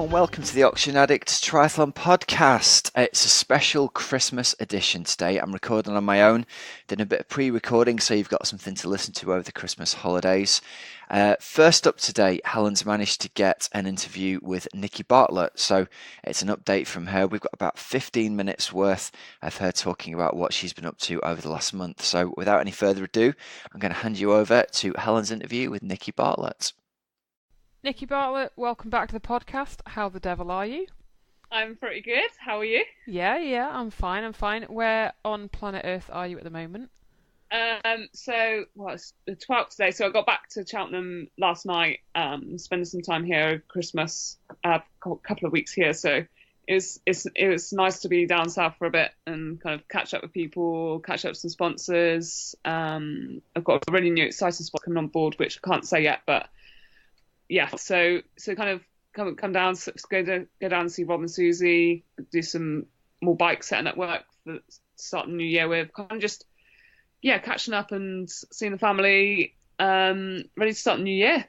and welcome to the Auction Addicts Triathlon Podcast. It's a special Christmas edition today. I'm recording on my own, doing a bit of pre-recording so you've got something to listen to over the Christmas holidays. First up today, Helen's managed to get an interview with Nikki Bartlett, so it's an update from her. We've got about 15 minutes worth of her talking about what she's been up to over the last month. So without any further ado, I'm going to hand you over to Helen's interview with Nikki Bartlett. Nikki Bartlett, welcome back to the podcast. How the devil are you? I'm pretty good. How are you? Yeah, I'm fine. Where on planet Earth are you at the moment? It's the 12th today, so I got back to Cheltenham last night, spending some time here over Christmas, a couple of weeks here, so it was nice to be down south for a bit and kind of catch up with people, catch up with some sponsors. I've got a really new exciting spot coming on board, which I can't say yet, but yeah, so kind of come down, go down and see Rob and Susie, do some more bike setting up work for start the new year with, kind of just catching up and seeing the family, ready to start the new year.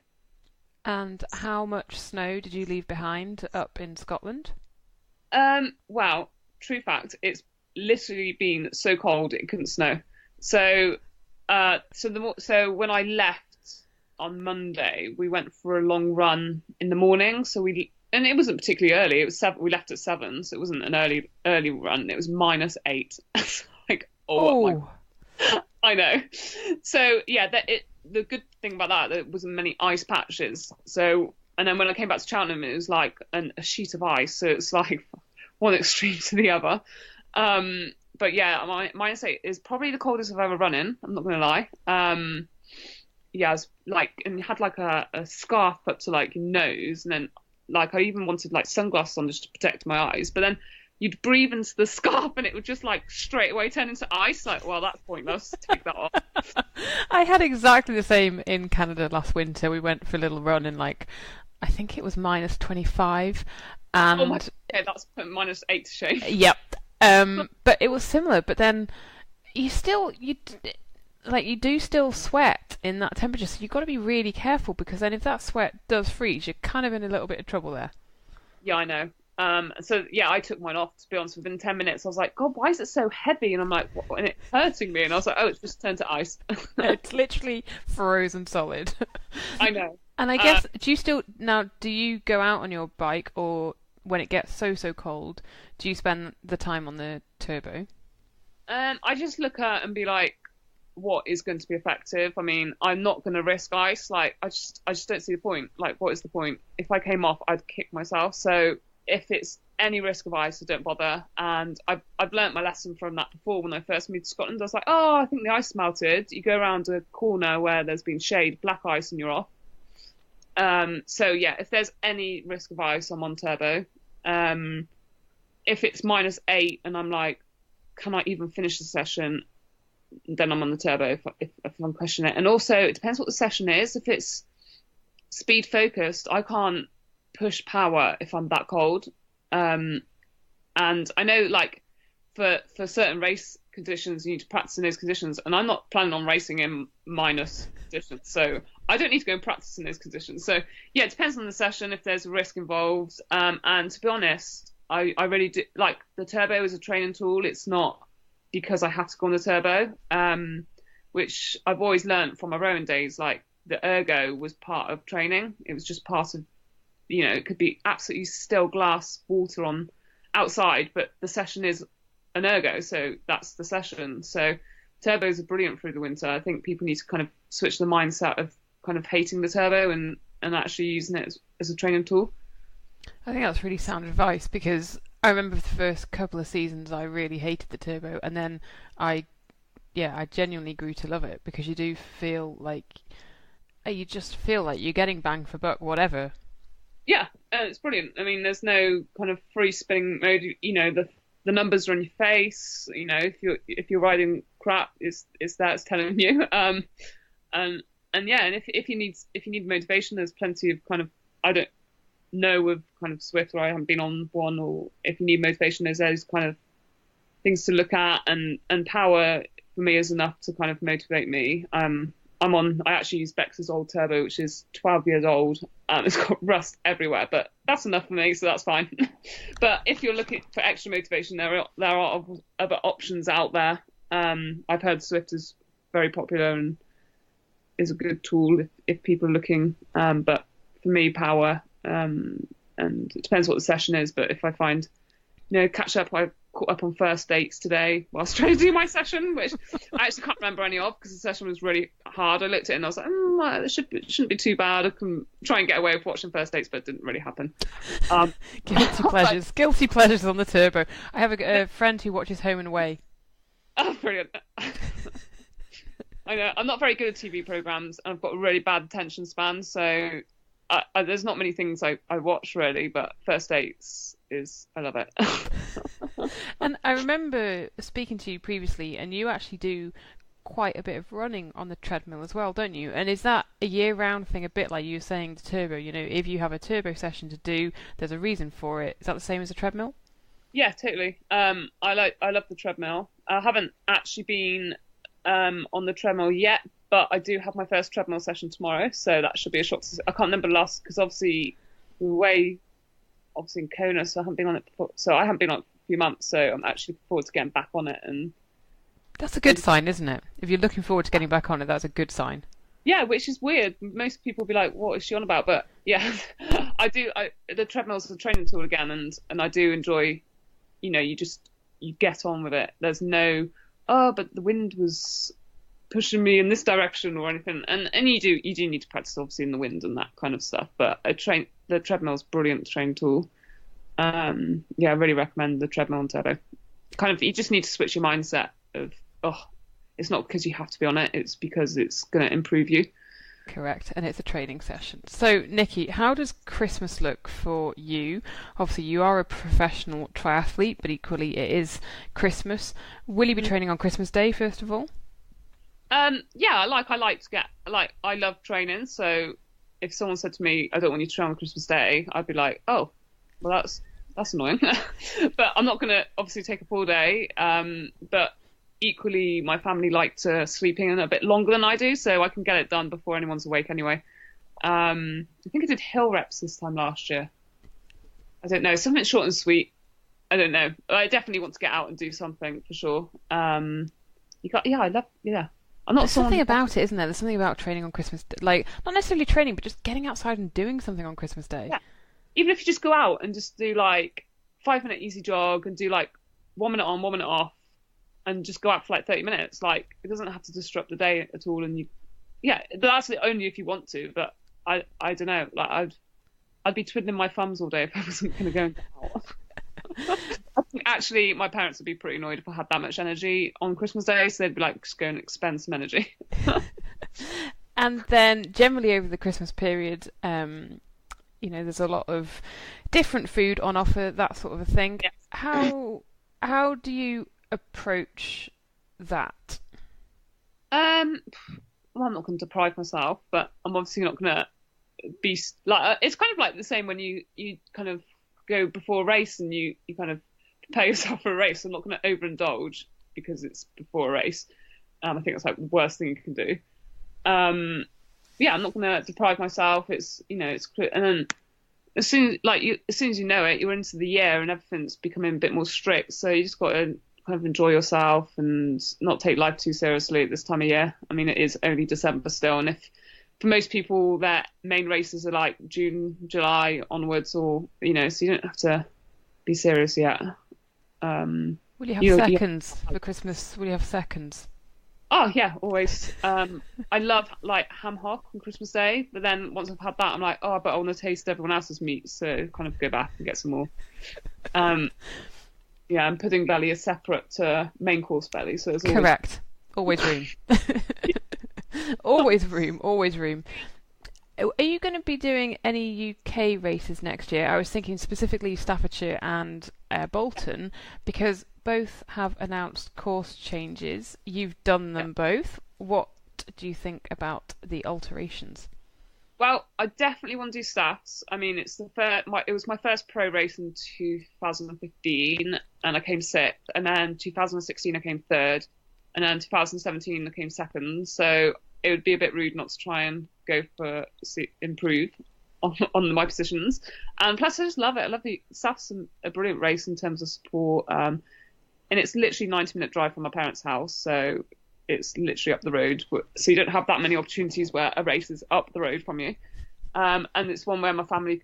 And how much snow did you leave behind up in Scotland? Well, true fact, it's literally been so cold it couldn't snow. So when I left on Monday, we went for a long run in the morning. And it wasn't particularly early. It was 7. We left at 7, so it wasn't an early run. It was -8. It's like, I know. So yeah, the good thing about that, there wasn't many ice patches. So, and then when I came back to Cheltenham, it was like a sheet of ice. So it's like one extreme to the other. But yeah, -8 is probably the coldest I've ever run in. I'm not going to lie. Yeah, I was like, and you had like a scarf up to like your nose, and then like I even wanted like sunglasses on just to protect my eyes. But then you'd breathe into the scarf, and it would just like straight away turn into ice. Like, well, that's pointless. Take that off. I had exactly the same in Canada last winter. We went for a little run in like, I think it was -25, and that's put -8 to shame. Yep. But it was similar. But then you do still sweat in that temperature, so you've got to be really careful, because then if that sweat does freeze, you're kind of in a little bit of trouble there. Yeah, I know. So yeah, I took mine off, to be honest. Within 10 minutes, I was like, God, why is it so heavy? And I'm like, what? And it's hurting me. And I was like, oh, it's just turned to ice. It's literally frozen solid. I know. And I guess, do you go out on your bike, or when it gets so cold, do you spend the time on the turbo? I just look at and be like, what is going to be effective? I mean, I'm not going to risk ice. Like, I just don't see the point. Like, what is the point? If I came off, I'd kick myself. So if it's any risk of ice, I don't bother. And I've learnt my lesson from that before. When I first moved to Scotland, I was like, oh, I think the ice melted. You go around a corner where there's been shade, black ice, and you're off. So yeah, if there's any risk of ice, I'm on turbo. If it's -8 and I'm like, can I even finish the session? Then I'm on the turbo if I'm questioning it. And also, it depends what the session is. If it's speed focused, I can't push power if I'm that cold. And I know, like, for certain race conditions, you need to practice in those conditions. And I'm not planning on racing in minus conditions, so I don't need to go and practice in those conditions. So yeah, it depends on the session, if there's a risk involved. And to be honest, I really do like the turbo as a training tool. It's not because I have to go on the turbo, which I've always learned from my rowing days. Like, the ergo was part of training. It was just part of, it could be absolutely still glass water on outside, but the session is an ergo, so that's the session. So turbos are brilliant through the winter. I think people need to kind of switch the mindset of kind of hating the turbo and actually using it as a training tool. I think that's really sound advice, because I remember the first couple of seasons I really hated the turbo, and then I genuinely grew to love it, because you do feel like you're getting bang for buck, whatever. Yeah, it's brilliant. I mean, there's no kind of free spinning mode. The numbers are on your face. If you're riding crap, it's telling you. And if you need motivation, there's plenty of kind of, I don't know with kind of Swift, or I haven't been on one, or if you need motivation, there's those kind of things to look at, and power for me is enough to kind of motivate me. I actually use Bex's old turbo, which is 12 years old. It's got rust everywhere, but that's enough for me, so that's fine. But if you're looking for extra motivation, there are other options out there. I've heard Swift is very popular and is a good tool if people are looking. But for me, power, and it depends what the session is. But if I find, catch up, I caught up on first dates today whilst trying to do my session, which I actually can't remember any of because the session was really hard. I looked at it and I was like, it shouldn't be too bad. I can try and get away with watching first dates, but it didn't really happen. Guilty pleasures on the turbo. I have a friend who watches Home and Away. Oh, brilliant. I know, I'm not very good at TV programmes and I've got a really bad attention span, so there's not many things I watch really, but first dates I love it. And I remember speaking to you previously, and you actually do quite a bit of running on the treadmill as well, don't you? And is that a year-round thing, a bit like you were saying to turbo? If you have a turbo session to do, there's a reason for it. Is that the same as a treadmill? Yeah, totally. I love the treadmill. I haven't actually been on the treadmill yet, but I do have my first treadmill session tomorrow, so that should be a shock. I can't remember last, because obviously we were away, obviously in Kona, so I haven't been on it before. So I haven't been on it for a few months, so I'm actually looking forward to getting back on it. And that's a good sign, isn't it? If you're looking forward to getting back on it, that's a good sign. Yeah, which is weird. Most people will be like, what is she on about? But yeah, I do. The treadmill's a training tool again, and I do enjoy, you get on with it. There's no, but the wind was pushing me in this direction or anything. And you do need to practice obviously in the wind and that kind of stuff. But the treadmill's brilliant training tool. I really recommend the treadmill and turbo. Kind of, you just need to switch your mindset of, it's not because you have to be on it, it's because it's going to improve you. Correct, and it's a training session. So, Nikki, how does Christmas look for you? Obviously, you are a professional triathlete, but equally it is Christmas. Will you be training on Christmas Day, first of all? I love training, so if someone said to me, I don't want you to train on Christmas Day, I'd be like, oh, well, that's annoying. But I'm not going to obviously take a full day, but equally my family like to sleep in a bit longer than I do, so I can get it done before anyone's awake anyway. I think I did hill reps this time last year. I don't know, something short and sweet. I don't know. I definitely want to get out and do something for sure. I'm not. There's something about it, isn't there? There's something about training on Christmas Day. Like, not necessarily training, but just getting outside and doing something on Christmas Day. Yeah. Even if you just go out and just do like 5-minute easy jog and do like 1 minute on, 1 minute off, and just go out for like 30 minutes. Like, it doesn't have to disrupt the day at all. And that's only if you want to. But I don't know. Like, I'd be twiddling my thumbs all day if I wasn't going to go out. I think actually my parents would be pretty annoyed if I had that much energy on Christmas Day, so they'd be like, just go and expend some energy. And then generally over the Christmas period, there's a lot of different food on offer, that sort of a thing. Yes. How do you approach that? Well, I'm not going to deprive myself, but I'm obviously not going to be like. It's kind of like the same when you kind of go before a race and you kind of prepare yourself for a race. I'm not going to overindulge because it's before a race. I think that's like the worst thing you can do. I'm not going to deprive myself. It's and then as soon as you know it, you're into the year and everything's becoming a bit more strict. So you just got to kind of enjoy yourself and not take life too seriously at this time of year. I mean, it is only December still, and if for most people their main races are like June, July onwards, or so you don't have to be serious yet. Will you have seconds for Christmas? Will you have seconds? Oh yeah, always. I love like ham hock on Christmas Day, but then once I've had that, I'm like, but I want to taste everyone else's meat, so kind of go back and get some more. And pudding belly is separate to main course belly, so it's correct. Always room. Always room. Are you going to be doing any UK races next year? I was thinking specifically Staffordshire and Bolton, because both have announced course changes. You've done them both. What do you think about the alterations? Well, I definitely want to do Staffs. I mean, it was my first pro race in 2015, and I came sixth. And then 2016, I came third. And then 2017, I came second. So it would be a bit rude not to try and go for improve on my positions. And plus, I just love it. I love the South's a brilliant race in terms of support. And it's literally 90-minute drive from my parents' house, so it's literally up the road. So you don't have that many opportunities where a race is up the road from you. And it's one where my family,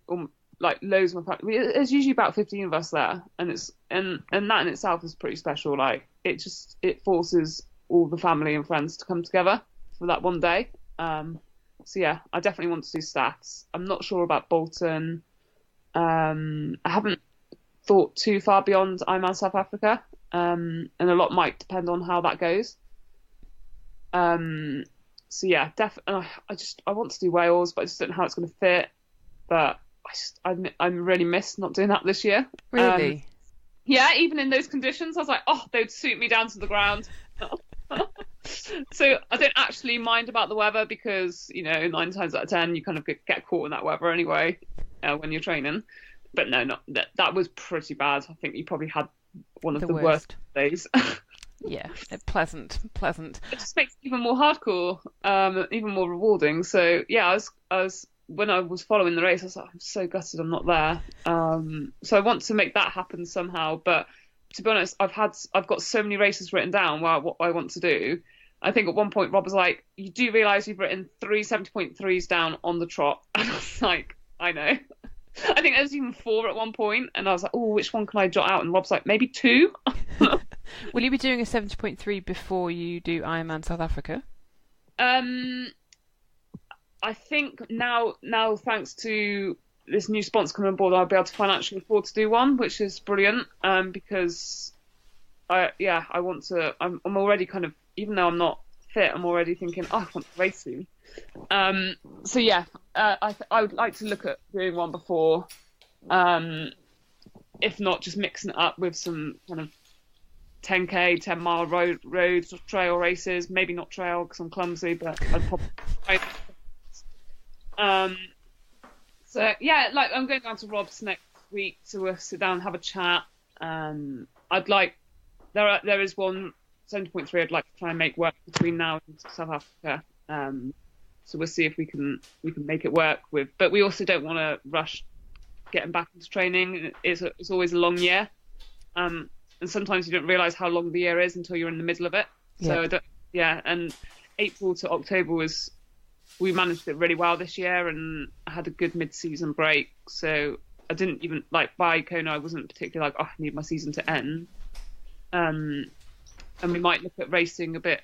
like loads of my family, there's usually about 15 of us there, and that in itself is pretty special. Like it forces all the family and friends to come together for that one day. So yeah, I definitely want to do stats. I'm not sure about Bolton. I haven't thought too far beyond Ironman South Africa, and a lot might depend on how that goes. So yeah, I want to do Wales, but I just don't know how it's going to fit. But I'm really missed not doing that this year. Really? Yeah, even in those conditions, I was like, oh, they'd suit me down to the ground. So I don't actually mind about the weather because, 9 times out of 10 you kind of get caught in that weather anyway when you're training. But no, that was pretty bad. I think you probably had one of the worst days. Yeah, pleasant. It just makes it even more hardcore, even more rewarding. So yeah, I was when I was following the race, I was like, I'm so gutted I'm not there. So I want to make that happen somehow. But to be honest, I've got so many races written down what I want to do. I think at one point Rob was like, you do realise you've written 3 70.3s down on the trot. And I was like, I know. I think there was even 4 at one point, and I was like, oh, which one can I jot out? And Rob's like, maybe 2. Will you be doing a 70.3 before you do Ironman South Africa? I think now thanks to this new sponsor coming on board, I'll be able to financially afford to do one, which is brilliant. Because I want to. I'm already kind of, even though I'm not fit, I'm already thinking, oh, I want to race soon. So yeah, I would like to look at doing one before. If not, just mixing it up with some kind of 10k, 10-mile road trail races. Maybe not trail because I'm clumsy, but I'd probably. So yeah, like I'm going down to Rob's next week to sit down and have a chat. I'd like there is one 70.3 I'd like to try and make work between now and South Africa. So we'll see if we can make it work with. But we also don't want to rush getting back into training. It's always a long year, and sometimes you don't realise how long the year is until you're in the middle of it. Yeah. So and April to October we managed it really well this year, and I had a good mid-season break. So I didn't even by Kona. I wasn't particularly I need my season to end. And we might look at racing a bit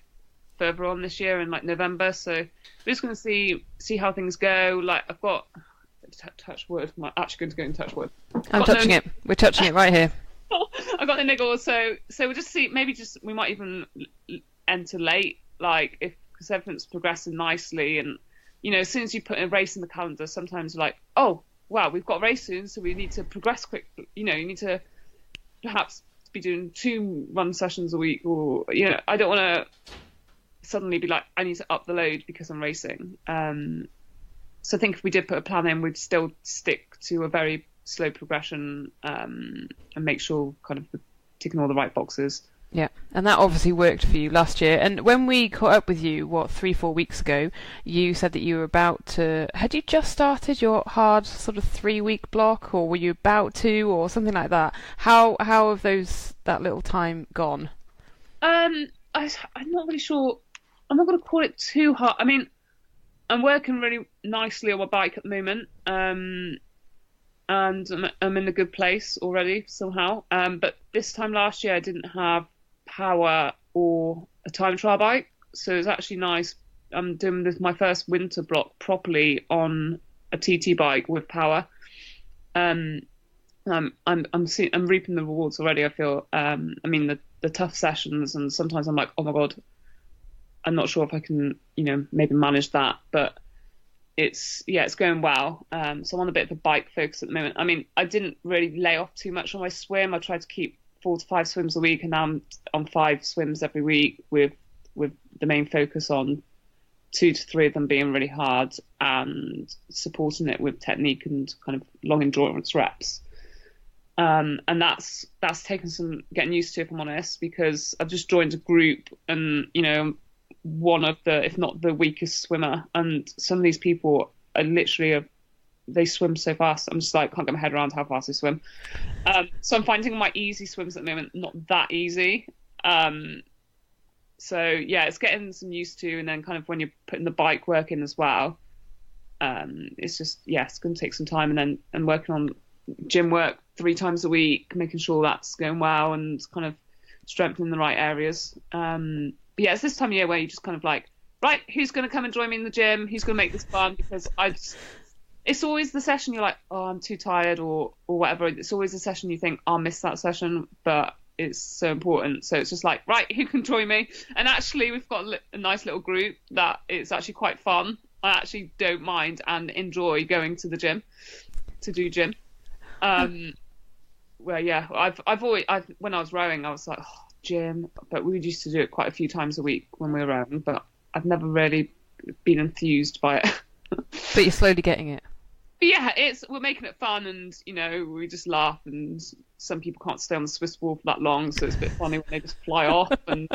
further on this year in November. So we're just going to see how things go. I've got touch wood. I'm actually going to go and touch wood. I'm touching it. We're touching it right here. I got the niggles. So we'll just see. Maybe we might even enter late. Because everything's progressing nicely, and as soon as you put a race in the calendar, sometimes you're like, oh wow, we've got a race soon, so we need to progress quick. You need to perhaps be doing 2 run sessions a week, or I don't want to suddenly be like, I need to up the load because I'm racing. So I think if we did put a plan in, we'd still stick to a very slow progression, and make sure kind of we're ticking all the right boxes. Yeah, and that obviously worked for you last year. And when we caught up with you, 3-4 weeks ago, you said that you were about to... Had you just started your hard sort of 3-week block, or were you about to, or something like that? How have that little time gone? I'm not really sure. I'm not going to call it too hard. I mean, I'm working really nicely on my bike at the moment, and I'm in a good place already somehow. But this time last year, I didn't have power or a time trial bike, so it's actually nice. I'm doing my first winter block properly on a TT bike with power. I'm reaping the rewards already. I feel. I mean the tough sessions, and sometimes I'm like, oh my god, I'm not sure if I can maybe manage that, but it's going well. So I'm on a bit of a bike focus at the moment. I mean, I didn't really lay off too much on my swim. I tried to keep 4 to 5 swims a week, and now I'm on 5 swims every week with the main focus on 2 to 3 of them being really hard and supporting it with technique and kind of long endurance reps. And that's taken some getting used to, if I'm honest, because I've just joined a group, and one of the, if not the weakest swimmer. And some of these people are literally, they swim so fast. I'm just like, can't get my head around how fast they swim. So I'm finding my easy swims at the moment not that easy. So yeah, it's getting some used to, and then kind of when you're putting the bike work in as well, it's just, yeah, it's going to take some time, and working on gym work 3 times a week, making sure that's going well and kind of strengthening the right areas. But yeah, it's this time of year where you just kind of like, right, who's going to come and join me in the gym? Who's going to make this fun? Because it's always the session you're like, oh, I'm too tired or whatever. It's always a session you think, I'll miss that session, but it's so important. So it's just like, right, who can join me? And actually, we've got a nice little group that it's actually quite fun. I actually don't mind and enjoy going to the gym to do gym. Well, yeah, I've always, when I was rowing, I was like, oh, gym, but we used to do it quite a few times a week when we were rowing, but I've never really been enthused by it. But you're slowly getting it. But yeah, we're making it fun, and we just laugh, and some people can't stay on the Swiss wall for that long, so it's a bit funny when they just fly off. And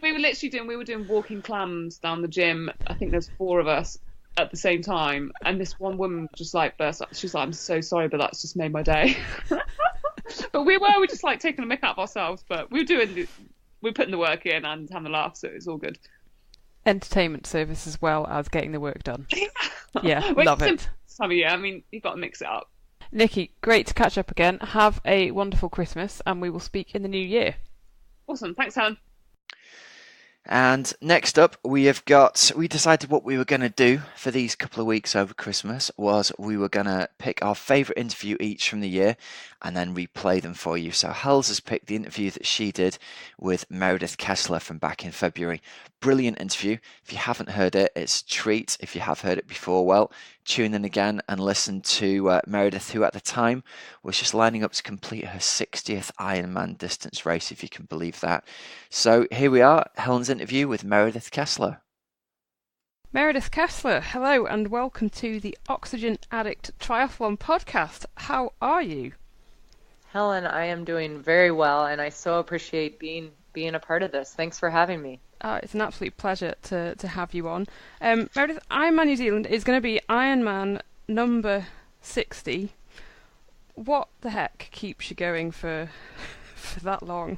we were doing walking clams down the gym. I think there's 4 of us at the same time, and this one woman just like burst up. She's like, I'm so sorry, but that's just made my day. But we were just like taking a mick out of ourselves, but we're putting the work in and having a laugh, so it's all good. Entertainment service as well as getting the work done. Yeah, love it. Time of year, I mean, you've got to mix it up. Nikki, great to catch up again. Have a wonderful Christmas, and we will speak in the new year. Awesome. Thanks, Helen. And next up, we decided what we were going to do for these couple of weeks over Christmas was we were going to pick our favourite interview each from the year and then replay them for you. So Hels has picked the interview that she did with Meredith Kessler from back in February. Brilliant interview. If you haven't heard it, it's a treat. If you have heard it before, well, tune in again and listen to Meredith, who at the time was just lining up to complete her 60th Ironman distance race, if you can believe that. So here we are, Helen's interview with Meredith Kessler. Meredith Kessler, hello and welcome to the Oxygen Addict Triathlon podcast. How are you? Helen, I am doing very well, and I so appreciate being a part of this. Thanks for having me. It's an absolute pleasure to have you on. Meredith, Ironman New Zealand is going to be Ironman number 60. What the heck keeps you going for that long?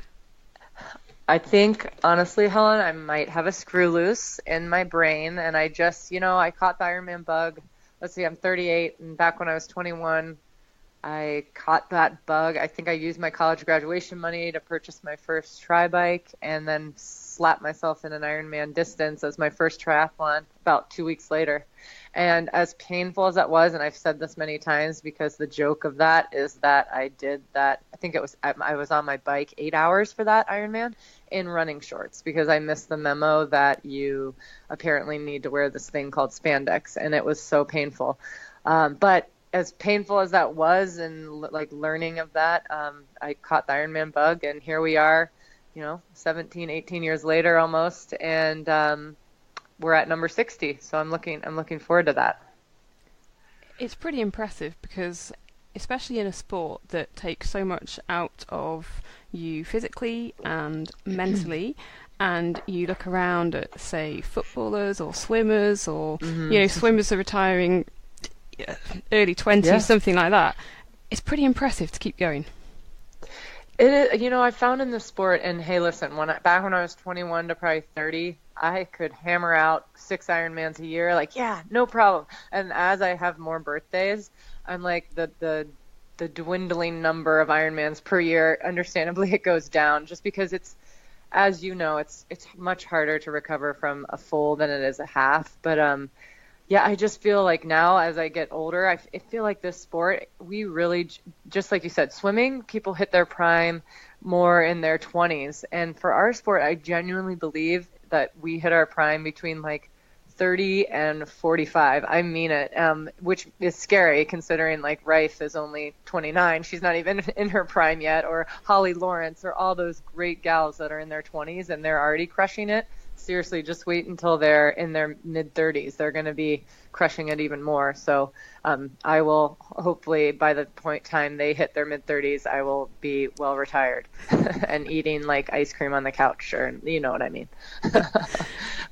I think, honestly, Helen, I might have a screw loose in my brain, and I just, I caught the Ironman bug. Let's see, I'm 38, and back when I was 21, I caught that bug. I think I used my college graduation money to purchase my first tri bike, and then slapped myself in an Ironman distance as my first triathlon about 2 weeks later. And as painful as that was, and I've said this many times because the joke of that is that I did that, I was on my bike 8 hours for that Ironman in running shorts because I missed the memo that you apparently need to wear this thing called spandex, and it was so painful. But as painful as that was and like learning of that, I caught the Ironman bug, and here we are, 17, 18 years later almost, and we're at number 60. So I'm looking forward to that. It's pretty impressive because, especially in a sport that takes so much out of you physically and mentally, and you look around at, say, footballers or swimmers, or swimmers are retiring early 20s, something like that. It's pretty impressive to keep going. It is, I found in the sport, and hey, listen, back when I was 21 to probably 30, I could hammer out 6 Ironmans a year, like, yeah, no problem. And as I have more birthdays, I'm like, the dwindling number of Ironmans per year, understandably, it goes down just because it's, as you know, it's much harder to recover from a full than it is a half. But yeah, I just feel like now as I get older, I feel like this sport, we really, just like you said, swimming, people hit their prime more in their 20s. And for our sport, I genuinely believe that we hit our prime between like 30 and 45. I mean it, which is scary considering like Rife is only 29. She's not even in her prime yet, or Holly Lawrence, or all those great gals that are in their 20s and they're already crushing it. seriously, just wait until they're in their mid-30s. They're going to be crushing it even more. So I will hopefully, by the time they hit their mid-30s, I will be well retired and eating like ice cream on the couch, or you know what I mean.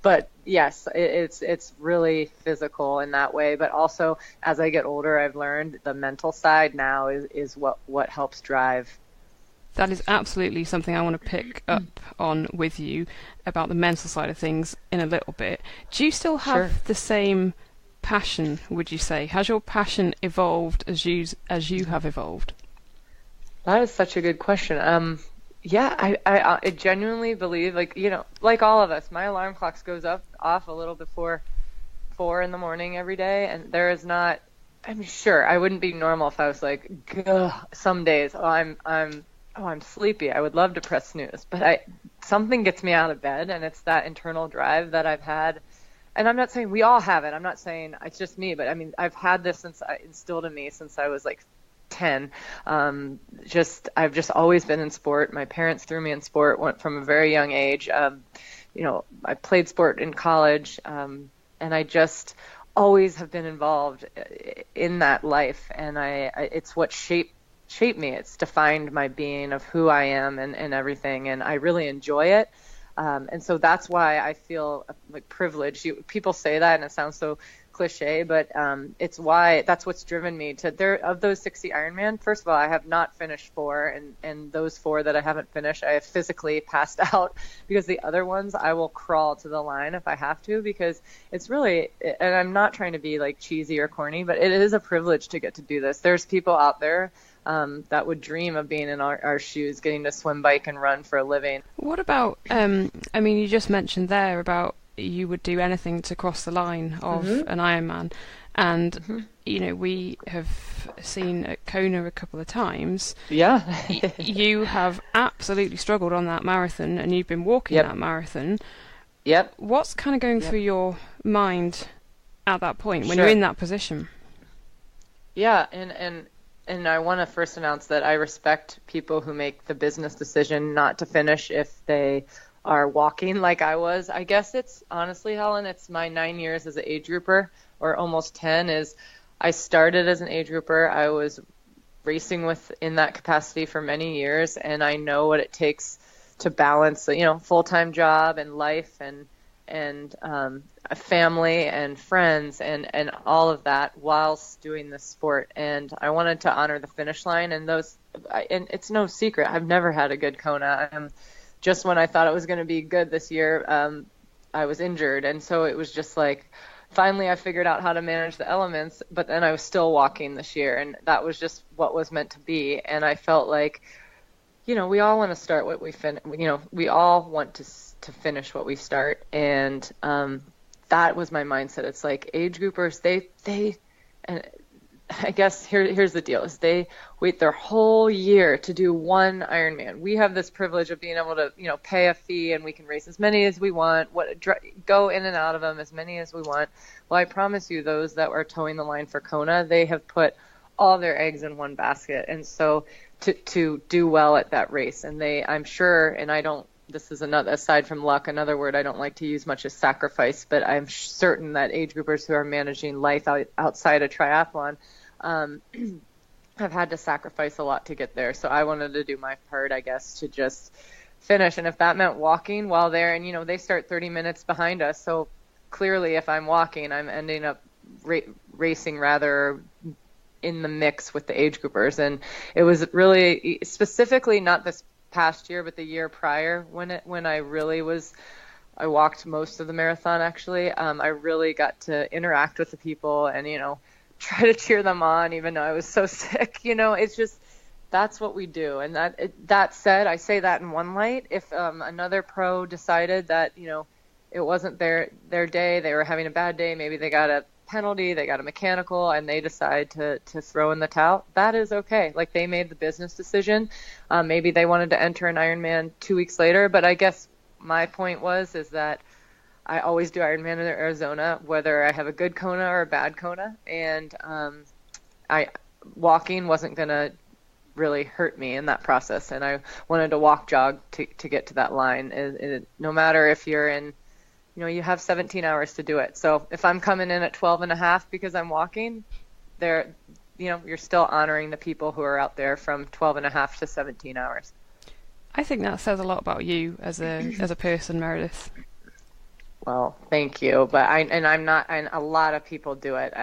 But yes, it's really physical in that way. But also, as I get older, I've learned the mental side now is what helps drive. That is absolutely something I want to pick up on with you about the mental side of things in a little bit. Do you still have the same passion, would you say? Has your passion evolved as you have evolved? That is such a good question. Yeah, I genuinely believe, like, you know, like all of us, my alarm clock goes off a little before 4 a.m. every day, and there is not. I'm sure I wouldn't be normal if I was like, some days, I'm sleepy. I would love to press snooze, but something gets me out of bed, and it's that internal drive that I've had. And I'm not saying we all have it. I'm not saying it's just me, but I mean, I've had this instilled in me since I was like 10. I've just always been in sport. My parents threw me in sport, went from a very young age. You know, I played sport in college, and I just always have been involved in that life. And it's what shaped me. It's defined my being of who I am and everything. And I really enjoy it. And so that's why I feel like privileged. People say that and it sounds so cliche, but that's what's driven me to of those 60 Ironman. First of all, I have not finished 4, and those 4 that I haven't finished, I have physically passed out, because the other ones I will crawl to the line if I have to, because it's really, and I'm not trying to be like cheesy or corny, but it is a privilege to get to do this. There's people out there that would dream of being in our shoes, getting to swim, bike, and run for a living. What about, I mean, you just mentioned there about you would do anything to cross the line of an Ironman. And, you know, we have seen at Kona a couple of times. Yeah. You have absolutely struggled on that marathon, and you've been walking that marathon. Yep. What's kind of going through your mind at that point when you're in that position? Yeah, and I want to first announce that I respect people who make the business decision not to finish if they are walking like I was. I guess it's honestly, Helen, it's my 9 years as an age grouper, or almost 10. Is I started as an age grouper. I was racing in that capacity for many years, and I know what it takes to balance, you know, full-time job and life and a family and friends and all of that whilst doing this sport. And I wanted to honor the finish line, and it's no secret, I've never had a good Kona. Just when I thought it was going to be good this year, I was injured. And so it was just like, finally I figured out how to manage the elements, but then I was still walking this year, and that was just what was meant to be. And I felt like, you know, we all want to start what we finish. You know, we all want to finish what we start. And that was my mindset. It's like age groupers, and I guess here's the deal: is they wait their whole year to do one Ironman. We have this privilege of being able to, you know, pay a fee, and we can race as many as we want, go in and out of them as many as we want. Well, I promise you, those that are towing the line for Kona, they have put all their eggs in one basket, and so to do well at that race, and I'm sure, and I don't. This is another, aside from luck, another word I don't like to use much is sacrifice, but I'm certain that age groupers who are managing life outside a triathlon have had to sacrifice a lot to get there. So I wanted to do my part, I guess, to just finish. And if that meant walking while there, and, you know, they start 30 minutes behind us. So clearly if I'm walking, I'm ending up racing rather in the mix with the age groupers. And it was really specifically not this past year, but the year prior when I really was, I walked most of the marathon actually. I really got to interact with the people and, you know, try to cheer them on even though I was so sick. You know, it's just, that's what we do. And that said, I say that in one light. If another pro decided that, you know, it wasn't their day, they were having a bad day, maybe they got a penalty, they got a mechanical, and they decide to throw in the towel, that is okay. Like, they made the business decision. Maybe they wanted to enter an Ironman 2 weeks later, but I guess my point is that I always do Ironman in Arizona, whether I have a good Kona or a bad Kona, and walking wasn't going to really hurt me in that process, and I wanted to walk jog to get to that line. No matter if you're in you have 17 hours to do it. So if I'm coming in at 12 and a half because I'm walking, you're still honoring the people who are out there from 12 and a half to 17 hours. I think that says a lot about you as a person, Meredith. Well, thank you, but I'm not, and a lot of people do it.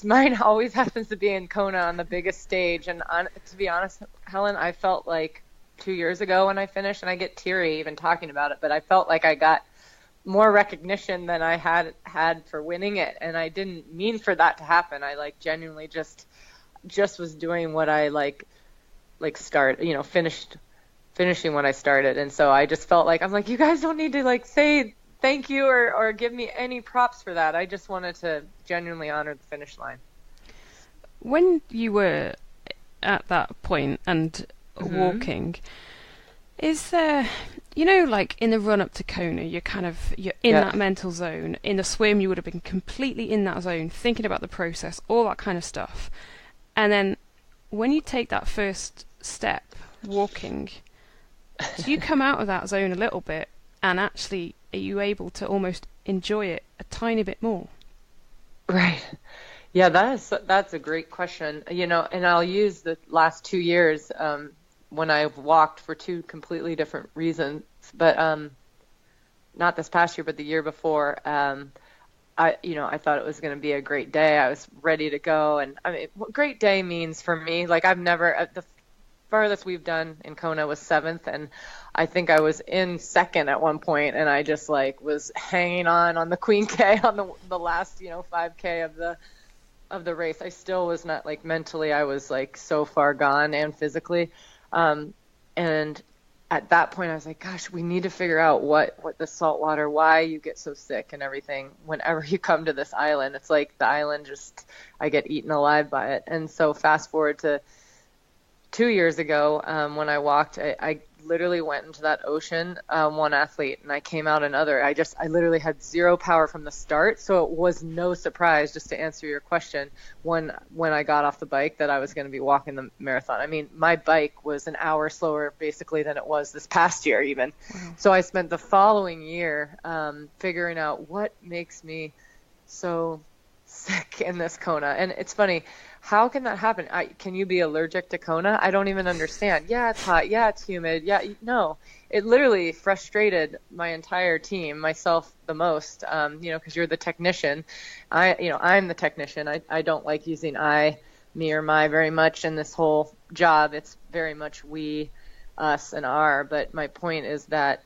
Mine always happens to be in Kona on the biggest stage. And to be honest, Helen, I felt like 2 years ago when I finished, and I get teary even talking about it, but I felt like I got more recognition than I had for winning it. And I didn't mean for that to happen. I genuinely just was doing what I finishing when I started. And so I just felt like, I'm like, you guys don't need to say thank you or give me any props for that. I just wanted to genuinely honor the finish line. When you were at that point and walking, is there, in the run up to Kona, you're in that mental zone. In the swim, you would have been completely in that zone, thinking about the process, all that kind of stuff. And then when you take that first step, walking, do you come out of that zone a little bit, and actually are you able to almost enjoy it a tiny bit more? Right. Yeah, that's a great question. And I'll use the last 2 years when I've walked for two completely different reasons, but not this past year, but the year before. I thought it was going to be a great day. I was ready to go, and I mean, what great day means for me, I've never the farthest we've done in Kona was 7th, and I think I was in 2nd at one point, and I just was hanging on the Queen K on the last 5K of the race. I still was not mentally, I was so far gone, and physically, and at that point I was like, gosh, we need to figure out what the salt water, why you get so sick and everything whenever you come to this island. It's like the island I get eaten alive by it. And so fast forward to 2 years ago, when I walked, I literally went into that ocean, one athlete, and I came out another. I literally had zero power from the start, so it was no surprise, just to answer your question, when I got off the bike that I was going to be walking the marathon. I mean, my bike was an hour slower basically than it was this past year even. Wow. So I spent the following year figuring out what makes me so sick in this Kona. And it's funny, how can that happen? Can you be allergic to Kona? I don't even understand. Yeah, it's hot. Yeah, it's humid. Yeah, no. It literally frustrated my entire team, myself the most, because you're the technician. I'm the technician. I don't like using I, me, or my very much in this whole job. It's very much we, us, and our. But my point is that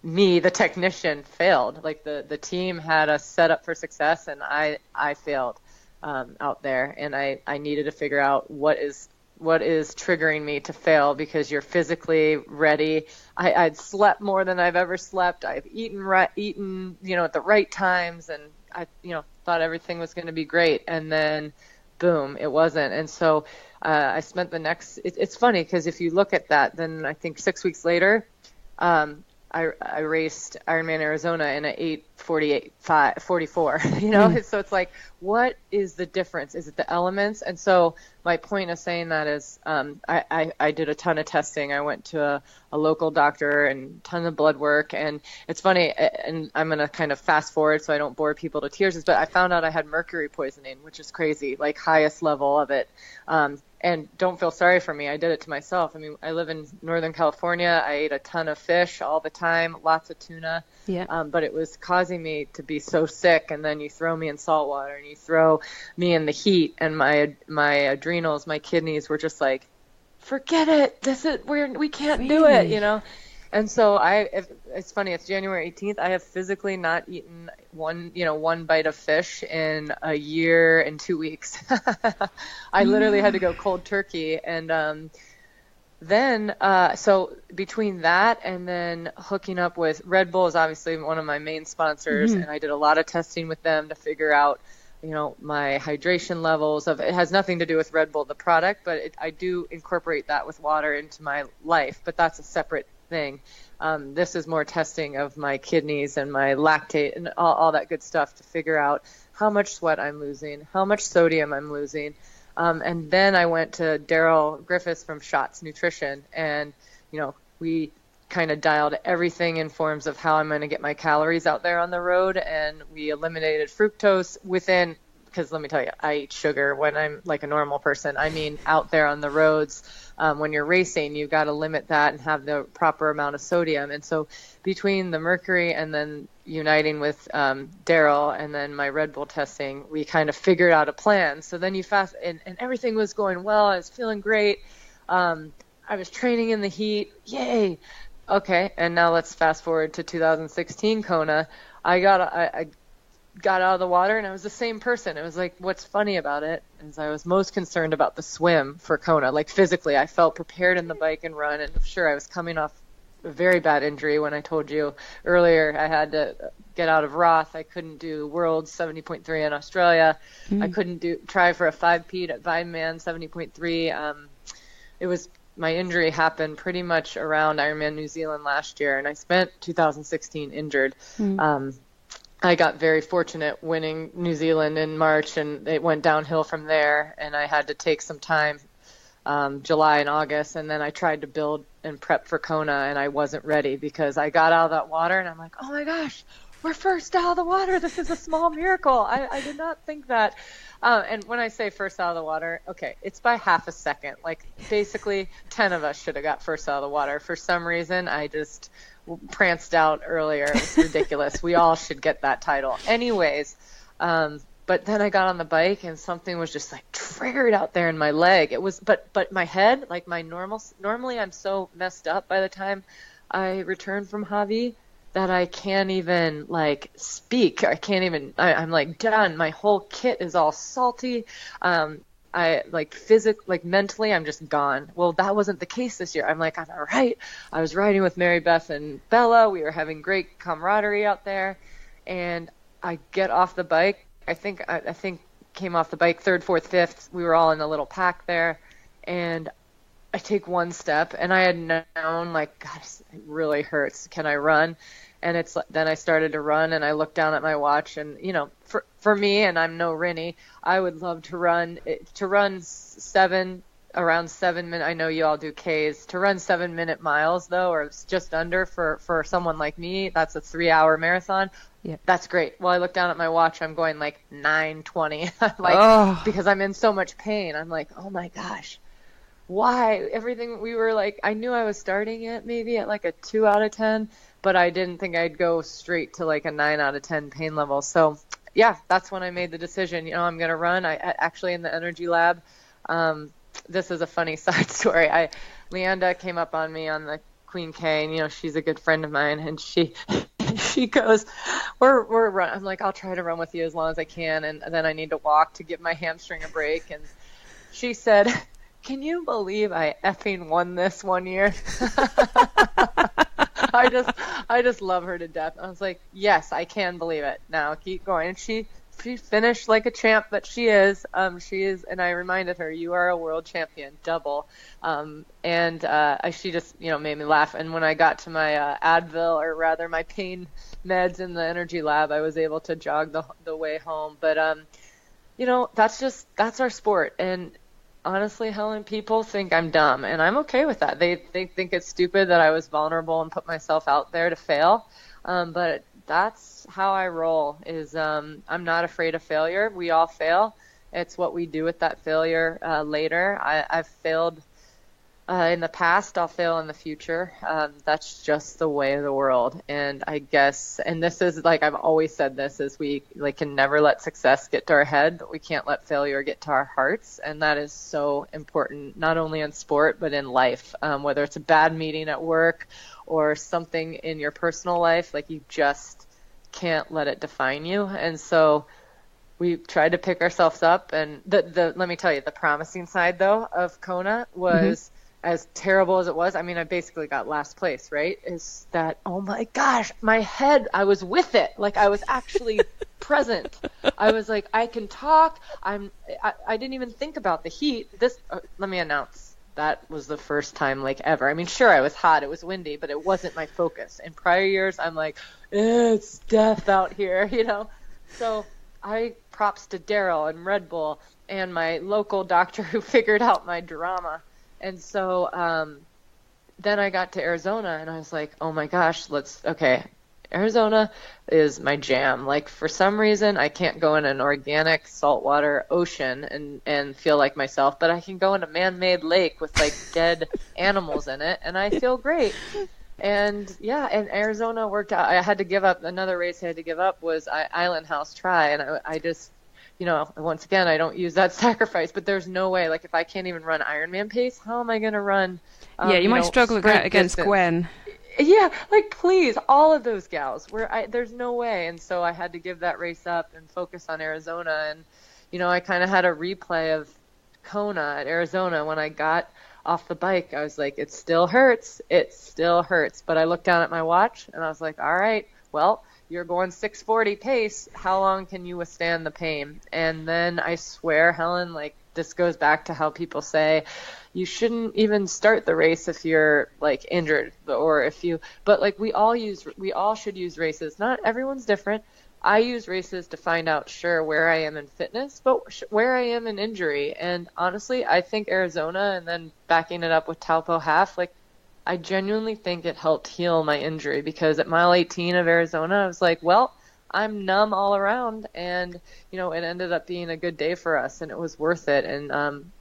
me, the technician, failed. The team had us set up for success, and I failed. Out there, and I needed to figure out what is triggering me to fail, because you're physically ready. I'd slept more than I've ever slept. I've eaten at the right times, and I thought everything was going to be great, and then boom, it wasn't. And so I spent the next. It's funny because if you look at that, then I think 6 weeks later, I raced Ironman Arizona in an 8:48:44. So it's like, what is the difference? Is it the elements? And so my point of saying that is, I did a ton of testing. I went to a local doctor and ton of blood work. And it's funny, and I'm going to kind of fast forward so I don't bore people to tears, but I found out I had mercury poisoning, which is crazy, highest level of it. And don't feel sorry for me. I did it to myself. I mean, I live in Northern California. I ate a ton of fish all the time, lots of tuna. Yeah. But it was causing me to be so sick. And then you throw me in salt water, and you throw me in the heat, and my adrenals, my kidneys were just like, forget it. We can't do it, And so it's funny, it's January 18th. I have physically not eaten one bite of fish in a year and 2 weeks. I literally had to go cold turkey. And then so between that and then hooking up with Red Bull is obviously one of my main sponsors. And I did a lot of testing with them to figure out, my hydration levels. It has nothing to do with Red Bull, the product, but I do incorporate that with water into my life. But that's a separate thing. This is more testing of my kidneys and my lactate and all that good stuff to figure out how much sweat I'm losing, how much sodium I'm losing. And then I went to Daryl Griffiths from Shots Nutrition, and we kind of dialed everything in forms of how I'm going to get my calories out there on the road. And we eliminated fructose within, because let me tell you, I eat sugar when I'm like a normal person. I mean, out there on the roads, when you're racing, you've got to limit that and have the proper amount of sodium. And so between the mercury and then uniting with Daryl and then my Red Bull testing, we kind of figured out a plan. So then you fast, and everything was going well. I was feeling great. I was training in the heat. Yay. Okay. And now let's fast forward to 2016 Kona. I got out of the water and I was the same person. It was like, what's funny about it is I was most concerned about the swim for Kona. Like physically, I felt prepared in the bike and run. And sure, I was coming off a very bad injury when I told you earlier I had to get out of Roth. I couldn't do Worlds 70.3 in Australia. I couldn't try for a 5P at Vineman 70.3. It was, my injury happened pretty much around Ironman New Zealand last year, and I spent 2016 injured. I got very fortunate winning New Zealand in March, and it went downhill from there, and I had to take some time, July and August, and then I tried to build and prep for Kona, and I wasn't ready because I got out of that water, and I'm like, oh my gosh, we're first out of the water. This is a small miracle. I did not think that. And when I say first out of the water, okay, it's by half a second. Like basically 10 of us should have got first out of the water. For some reason, I just pranced out earlier. It was ridiculous. We all should get that title. Anyways, but then I got on the bike and something was just like triggered out there in my leg. It was, but my head, like my normally I'm so messed up by the time I return from Javi that I can't even like speak. I'm like done. My whole kit is all salty. I like mentally, I'm just gone. Well, that wasn't the case this year. I'm like, I'm all right. I was riding with Mary Beth and Bella. We were having great camaraderie out there. And I get off the bike. I think came off the bike, third, fourth, fifth. We were all in a little pack there. And I take one step and I had known like, God, it really hurts. Can I run? And then I started to run and I looked down at my watch and, you know, for me, and I'm no Rinny, I would love to run around 7 minutes. I know you all do Ks. To run 7-minute miles though, or just under for someone like me, that's a 3-hour marathon. Yeah, that's great. Well, I look down at my watch, I'm going like 9:20, like, because I'm in so much pain. I'm like, oh my gosh, why? Everything we were like, I knew I was starting it maybe at like a 2 out of 10, but I didn't think I'd go straight to like a 9 out of 10 pain level. So yeah, that's when I made the decision, you know, I'm going to run. I actually in the energy lab, this is a funny side story. Leanda came up on me on the Queen K, and you know, she's a good friend of mine, and she goes, we're run. I'm like, I'll try to run with you as long as I can, and then I need to walk to give my hamstring a break. And she said, can you believe I effing won this one year? I just love her to death. I was like, yes, I can believe it. Now keep going. And she finished like a champ that she is. She is, and I reminded her, you are a world champion, double. She just, you know, made me laugh. And when I got to my Advil, or rather my pain meds in the energy lab, I was able to jog the way home. But you know, that's our sport. And honestly, Helen, people think I'm dumb, and I'm okay with that. They think it's stupid that I was vulnerable and put myself out there to fail. But that's how I roll, is I'm not afraid of failure. We all fail. It's what we do with that failure later. I've failed in the past. I'll fail in the future. That's just the way of the world. And I guess, and this is like, I've always said this, is we like can never let success get to our head, but we can't let failure get to our hearts. And that is so important, not only in sport, but in life, whether it's a bad meeting at work or something in your personal life, like you just can't let it define you. And so we tried to pick ourselves up. And let me tell you, the promising side though of Kona was, as terrible as it was, I mean, I basically got last place, right? Is that, oh my gosh, my head, I was with it. Like I was actually present. I was like, I can talk. I didn't even think about the heat. Let me announce, that was the first time like ever. I mean, sure, I was hot, it was windy, but it wasn't my focus. In prior years, I'm like, it's death out here, you know? So props to Daryl and Red Bull and my local doctor who figured out my drama. And so then I got to Arizona and I was like, oh my gosh, okay. Arizona is my jam. Like, for some reason, I can't go in an organic saltwater ocean and feel like myself, but I can go in a man-made lake with like dead animals in it, and I feel great. And yeah, and Arizona worked out. I had to give up. Another race I had to give up was Island House Try, and I just, once again, I don't use that sacrifice, but there's no way. Like, if I can't even run Ironman pace, how am I going to run? You might struggle against distance? Gwen. Yeah, like, please, all of those gals. There's no way. And so I had to give that race up and focus on Arizona. And, I kind of had a replay of Kona at Arizona. When I got off the bike, I was like, it still hurts. It still hurts. But I looked down at my watch and I was like, all right, well, you're going 6:40 pace. How long can you withstand the pain? And then I swear, Helen, like, this goes back to how people say you shouldn't even start the race if you're like injured, or but like we all should use races. Not everyone's different. I use races to find out, sure, where I am in fitness, but where I am in injury. And honestly, I think Arizona, and then backing it up with Taupo half, like, I genuinely think it helped heal my injury, because at mile 18 of Arizona, I was like, well, I'm numb all around, and it ended up being a good day for us, and it was worth it. And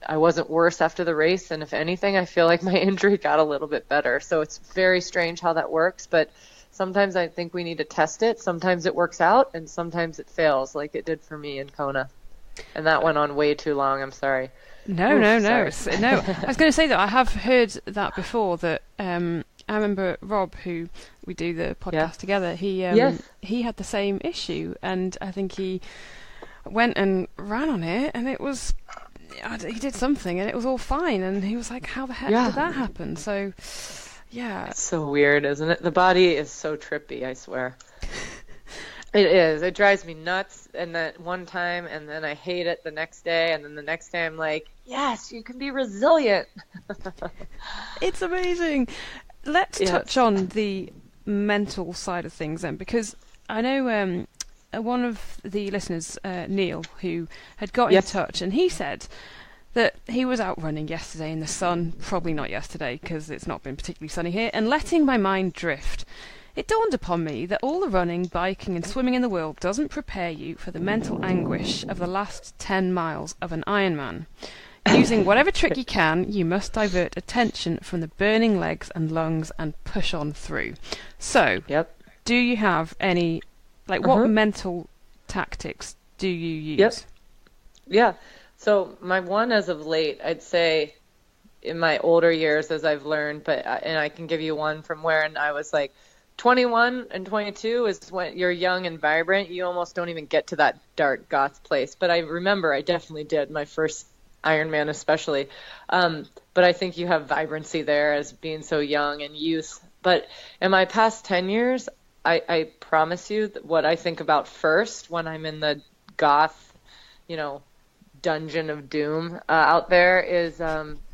I wasn't worse after the race, and if anything, I feel like my injury got a little bit better. So it's very strange how that works, but sometimes I think we need to test it. Sometimes it works out, and sometimes it fails, like it did for me in Kona. And that went on way too long. I'm sorry. No. No. I was going to say that I have heard that before. That I remember Rob, who we do the podcast together. He had the same issue, and I think he went and ran on it, and it was he did something, and it was all fine. And he was like, "How the heck did that happen?" So, yeah, it's so weird, isn't it? The body is so trippy. I swear. It is. It drives me nuts. And then one time, and then I hate it the next day, and then the next day I'm like, yes, you can be resilient. It's amazing. Let's touch on the mental side of things then, because I know one of the listeners, Neil, who had got in touch, and he said that he was out running yesterday in the sun, probably not yesterday because it's not been particularly sunny here, and letting my mind drift. It dawned upon me that all the running, biking and swimming in the world doesn't prepare you for the mental anguish of the last 10 miles of an Ironman. Using whatever trick you can, you must divert attention from the burning legs and lungs and push on through. So, do you have any, what mental tactics do you use? Yeah. So my one as of late, I'd say in my older years as I've learned, and I can give you one from when I was like 21 and 22 is when you're young and vibrant. You almost don't even get to that dark goth place. But I remember I definitely did, my first Ironman especially. But I think you have vibrancy there as being so young and youth. But in my past 10 years, I promise you that what I think about first when I'm in the goth, dungeon of doom out there is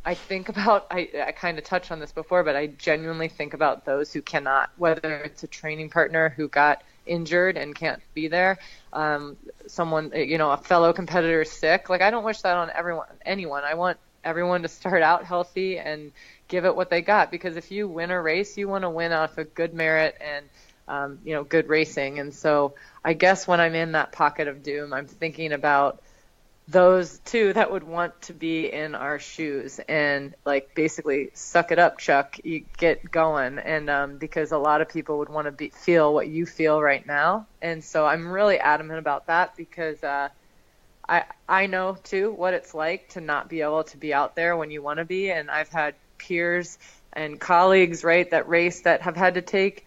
I think about, I kind of touched on this before, but I genuinely think about those who cannot, whether it's a training partner who got injured and can't be there, someone, a fellow competitor is sick. Like, I don't wish that on anyone. I want everyone to start out healthy and give it what they got, because if you win a race, you want to win off of good merit and, good racing. And so I guess when I'm in that pocket of doom, I'm thinking about those two that would want to be in our shoes and basically suck it up, Chuck, you get going. And because a lot of people would want to feel what you feel right now. And so I'm really adamant about that, because I know too what it's like to not be able to be out there when you want to be. And I've had peers and colleagues, right, that race that have had to take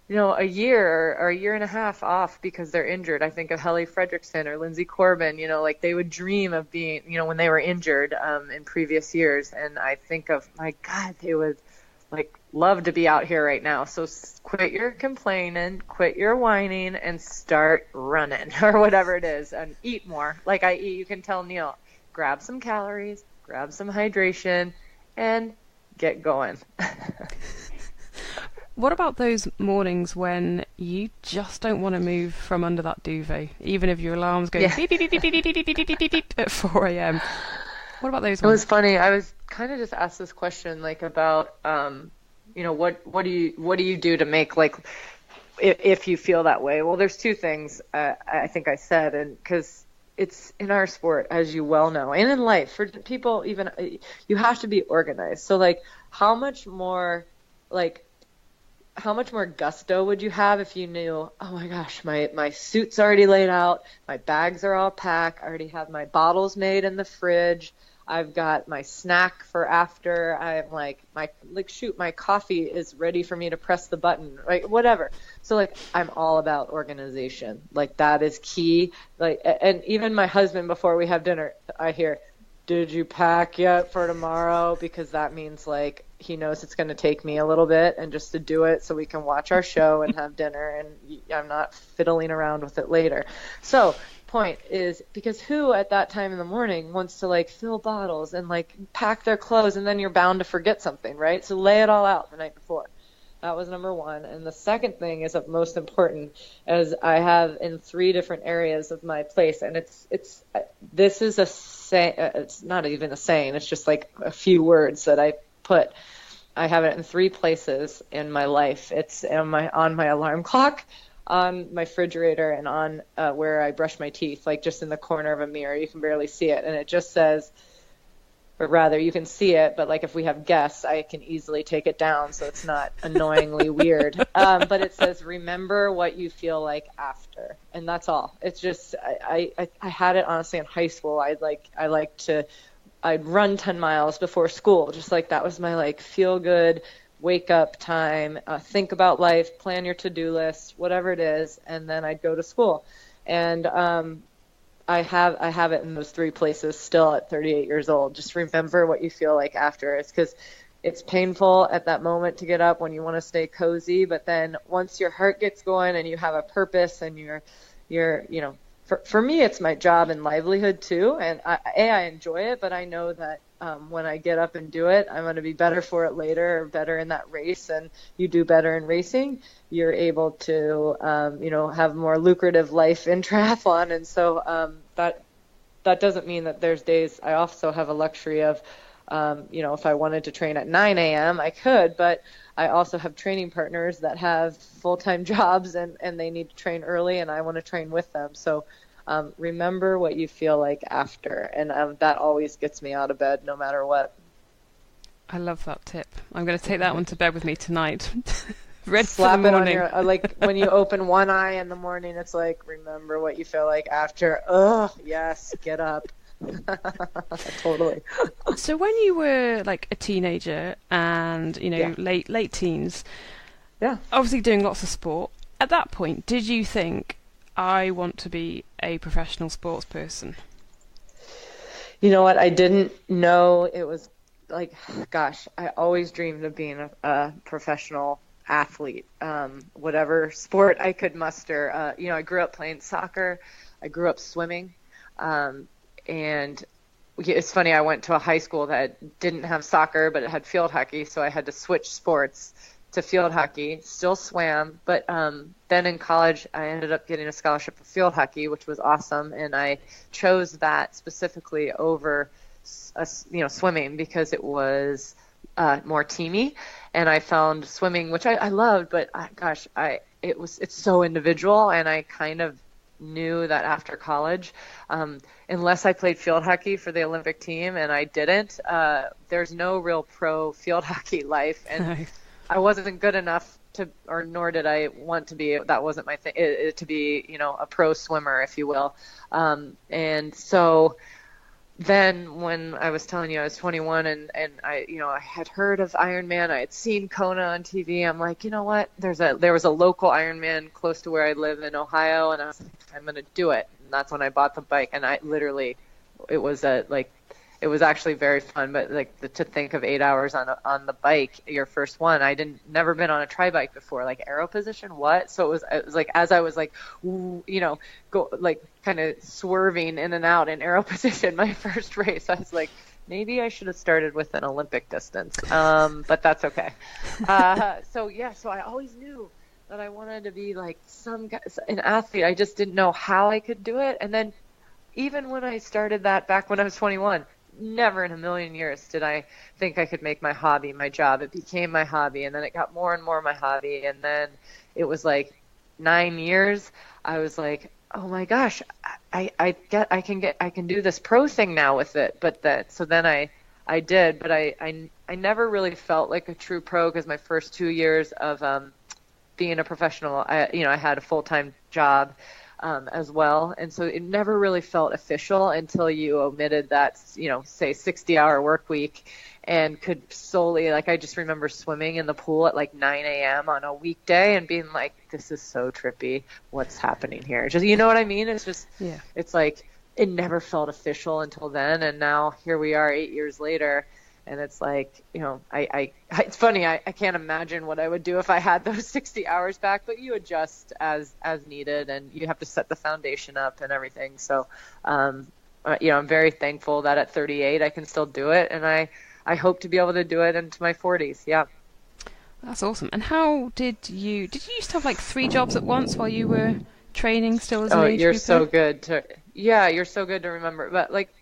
a year or a year and a half off because they're injured. I think of Helly Fredrickson or Lindsay Corbin, they would dream of being, when they were injured in previous years. And I think of, my God, they would love to be out here right now. So quit your complaining, quit your whining, and start running or whatever it is, and eat more. Like I eat, you can tell Neil, grab some calories, grab some hydration, and get going. What about those mornings when you just don't want to move from under that duvet, even if your alarm's going beep, beep, beep, beep, beep, beep, beep, beep, beep, beep, beep at 4 a.m.? What about those ones? It was funny. I was kind of just asked this question about what do you do to make, like, if you feel that way? Well, there's two things I think I said, and because it's in our sport, as you well know, and in life for people, even you have to be organized. So like, how much more gusto would you have if you knew, oh my gosh, my suit's already laid out, my bags are all packed, I already have my bottles made in the fridge, I've got my snack for after, I'm like, my coffee is ready for me to press the button, right? Whatever. So like, I'm all about organization. Like, that is key. Like, and even my husband, before we have dinner, I hear, did you pack yet for tomorrow? Because that means like, he knows it's going to take me a little bit and just to do it so we can watch our show and have dinner, and I'm not fiddling around with it later. So point is, because who at that time in the morning wants to like fill bottles and like pack their clothes, and then you're bound to forget something, right? So lay it all out the night before. That was number one. And the second thing is of most important, as I have in 3 different areas of my place, and this is a say, it's not even a saying, it's just like a few words that I have it in 3 places in my life. It's on my alarm clock, on my refrigerator, and on where I brush my teeth, like just in the corner of a mirror. You can barely see it, and it just says, or rather you can see it, but like if we have guests, I can easily take it down so it's not annoyingly weird. But it says, remember what you feel like after. And that's all. It's just, I had it honestly in high school. I'd run 10 miles before school. Just like, that was my like feel good wake up time, think about life, plan your to-do list, whatever it is. And then I'd go to school. And, I have it in those 3 places still at 38 years old. Just remember what you feel like after. It's because it's painful at that moment to get up when you want to stay cozy. But then once your heart gets going and you have a purpose, and for me, it's my job and livelihood too. And I enjoy it, but I know that when I get up and do it, I'm going to be better for it later, or better in that race. And you do better in racing, you're able to, have more lucrative life in triathlon. And so that doesn't mean that there's days. I also have a luxury of, if I wanted to train at 9 a.m., I could, but I also have training partners that have full-time jobs, and they need to train early, and I want to train with them. So remember what you feel like after, and that always gets me out of bed no matter what. I love that tip. I'm going to take that one to bed with me tonight. Ready Slap for the it on morning. your, like when you open one eye in the morning, it's like, remember what you feel like after. Ugh, yes, get up. Totally. So when you were like a teenager and, Yeah. late teens, Yeah. obviously doing lots of sport, at that point, did you think, I want to be a professional sports person? You know what? I didn't know it was like, gosh, I always dreamed of being a professional athlete, whatever sport I could muster. I grew up playing soccer. I grew up swimming. And it's funny, I went to a high school that didn't have soccer, but it had field hockey. So I had to switch sports to field hockey, still swam. But then in college, I ended up getting a scholarship for field hockey, which was awesome. And I chose that specifically over, swimming, because it was more teamy. And I found swimming, which I loved, but it's so individual. And I kind of knew that after college, unless I played field hockey for the Olympic team, and I didn't, there's no real pro field hockey life. And I wasn't good enough nor did I want to be, that wasn't my thing, to be, a pro swimmer, if you will. And so then when I was telling you I was 21 and I had heard of Ironman, I had seen Kona on TV. I'm like, you know what? There was a local Ironman close to where I live in Ohio, and I was like, I'm going to do it. And that's when I bought the bike, and it was actually very fun. But to think of 8 hours on the bike, your first one, never been on a tri bike before, like aero position, what? So it was like, as I was like, go like kind of swerving in and out in aero position, my first race, I was like, maybe I should have started with an Olympic distance, but that's okay. So I always knew that I wanted to be like an athlete. I just didn't know how I could do it. And then even when I started that back when I was 21, never in a million years did I think I could make my hobby my job. It became my hobby, and then it got more and more my hobby, and then it was like 9 years. I was like, oh my gosh, I can do this pro thing now with it. But then I did, but I never really felt like a true pro, because my first 2 years of being a professional, I had a full-time job as well, and so it never really felt official until you omitted that, say 60-hour work week, and could solely, like, I just remember swimming in the pool at like 9 a.m. on a weekday and being like, this is so trippy. What's happening here? Just, you know what I mean? It's just, Yeah. It's like, it never felt official until then. And now here we are 8 years later. And it's like, it's funny. I can't imagine what I would do if I had those 60 hours back, but you adjust as needed, and you have to set the foundation up and everything. So, I'm very thankful that at 38 I can still do it. And I hope to be able to do it into my 40s. Yeah. That's awesome. And how did you used to have like 3 jobs at once while you were training still as an age you're grouper? so good you're so good to remember. But like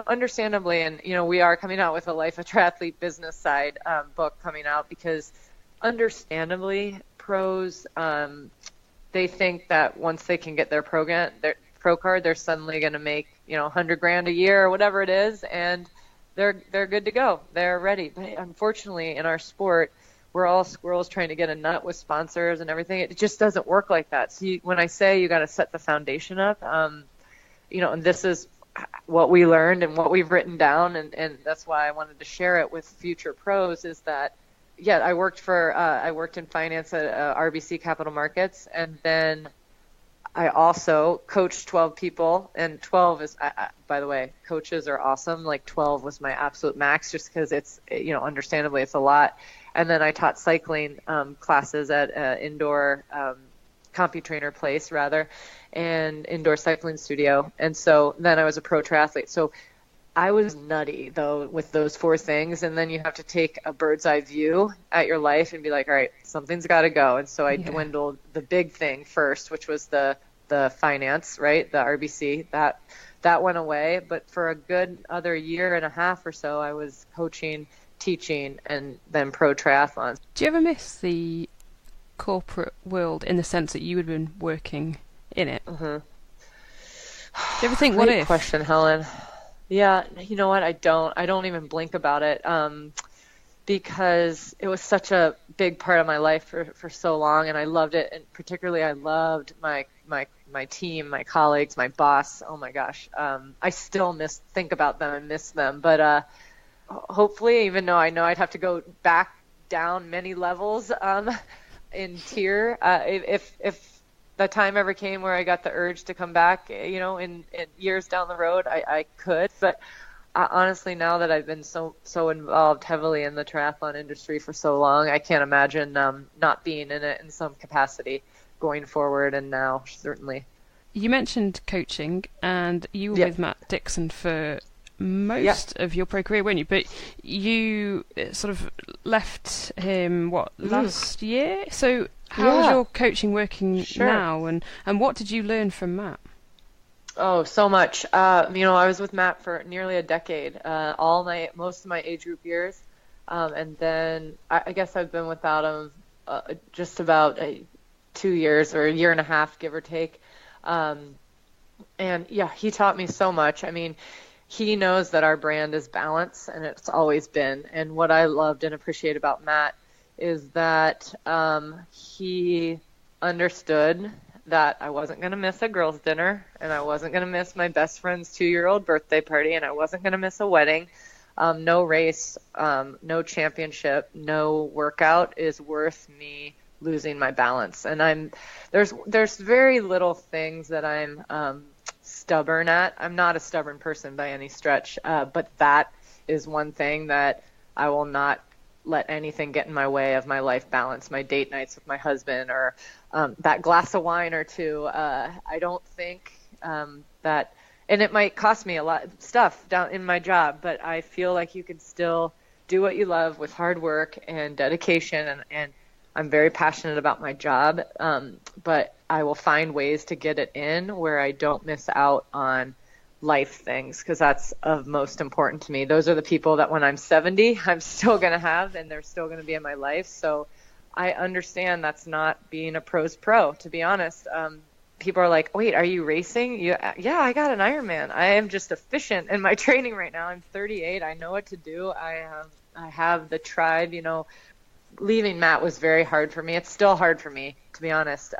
understandably, and we are coming out with a Life of Triathlete business side book coming out, because understandably pros, they think that once they can get their pro card, they're suddenly going to make $100,000 a year or whatever it is, and they're good to go. They're ready. But unfortunately, in our sport, we're all squirrels trying to get a nut with sponsors and everything. It just doesn't work like that. So when I say you got to set the foundation up, and this is what we learned and what we've written down, and that's why I wanted to share it with future pros, is that, I worked in finance at RBC Capital Markets, and then I also coached 12 people, and 12 is, by the way, coaches are awesome. Like 12 was my absolute max, just because it's, understandably it's a lot. And then I taught cycling classes at indoor CompuTrainer place, rather, and indoor cycling studio. And so then I was a pro triathlete. So I was nutty, though, with those 4 things. And then you have to take a bird's eye view at your life and be like, all right, something's got to go. And so I dwindled the big thing first, which was the finance, right? The RBC. That went away. But for a good other year and a half or so, I was coaching, teaching, and then pro triathlons. Do you ever miss the corporate world in the sense that you had been working in it? Mm-hmm. Do you ever think, what if? Great question, Helen. Yeah, you know what? I don't even blink about it, because it was such a big part of my life for so long, and I loved it. And particularly, I loved my team, my colleagues, my boss. Oh my gosh, I still think about them and miss them. But hopefully, even though I know I'd have to go back down many levels in tier, if the time ever came where I got the urge to come back, in years down the road, I could. But honestly, now that I've been so involved heavily in the triathlon industry for so long, I can't imagine not being in it in some capacity going forward. And now, certainly. You mentioned coaching, and you were with Matt Dixon for most of your pro career, weren't you? But you sort of left him, last year? So how's your coaching working now, and what did you learn from Matt? Oh, so much. I was with Matt for nearly a decade, most of my age group years, and then I guess I've been without him just about 2 years or a year and a half, give or take. And he taught me so much. I mean, he knows that our brand is balance, and it's always been. And what I loved and appreciate about Matt is that he understood that I wasn't going to miss a girls' dinner, and I wasn't going to miss my best friend's 2-year-old birthday party, and I wasn't going to miss a wedding. No race, no championship, no workout is worth me losing my balance. And there's very little things that I'm stubborn at. I'm not a stubborn person by any stretch, but that is one thing that I will not let anything get in my way of my life balance, my date nights with my husband, or that glass of wine or two. I don't think that, and it might cost me a lot of stuff down in my job, but I feel like you can still do what you love with hard work and dedication, and I'm very passionate about my job, but I will find ways to get it in where I don't miss out on life things, because that's of most important to me. Those are the people that when I'm 70, I'm still going to have, and they're still going to be in my life. So I understand that's not being a pro's pro, to be honest. People are like, wait, are you racing? Yeah, I got an Ironman. I am just efficient in my training right now. I'm 38. I know what to do. I have the tribe. Leaving Matt was very hard for me. It's still hard for me, to be honest.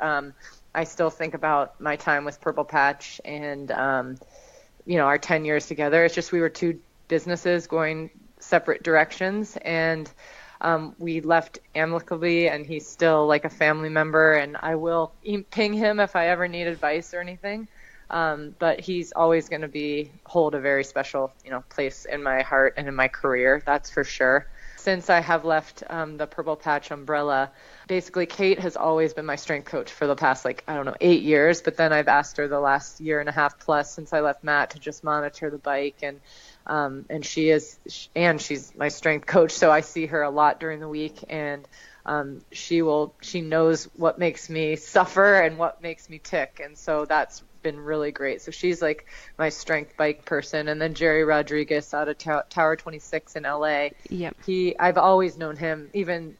I still think about my time with Purple Patch and, our 10 years together. It's just we were two businesses going separate directions, and we left amicably, and he's still like a family member, and I will ping him if I ever need advice or anything. But he's always going to hold a very special, place in my heart and in my career. That's for sure. Since I have left the Purple Patch umbrella, basically Kate has always been my strength coach for the past 8 years. But then I've asked her the last year and a half plus since I left Matt to just monitor the bike, and she's my strength coach. So I see her a lot during the week, and she knows what makes me suffer and what makes me tick, and so that's been really great. So she's like my strength bike person. And then Jerry Rodriguez out of Tower 26 in LA. Yep. I've always known him, even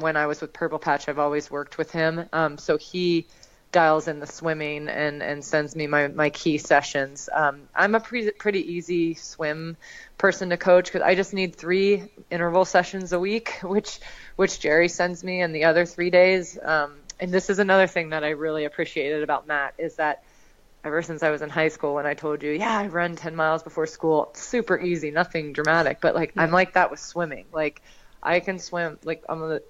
when I was with Purple Patch, I've always worked with him. So he dials in the swimming and sends me my key sessions. I'm a pretty easy swim person to coach, because I just need 3 interval sessions a week, which Jerry sends me, and the other 3 days. And this is another thing that I really appreciated about Matt, is that ever since I was in high school, when I told you, I run 10 miles before school, super easy, nothing dramatic, but I'm like that with swimming. I can swim,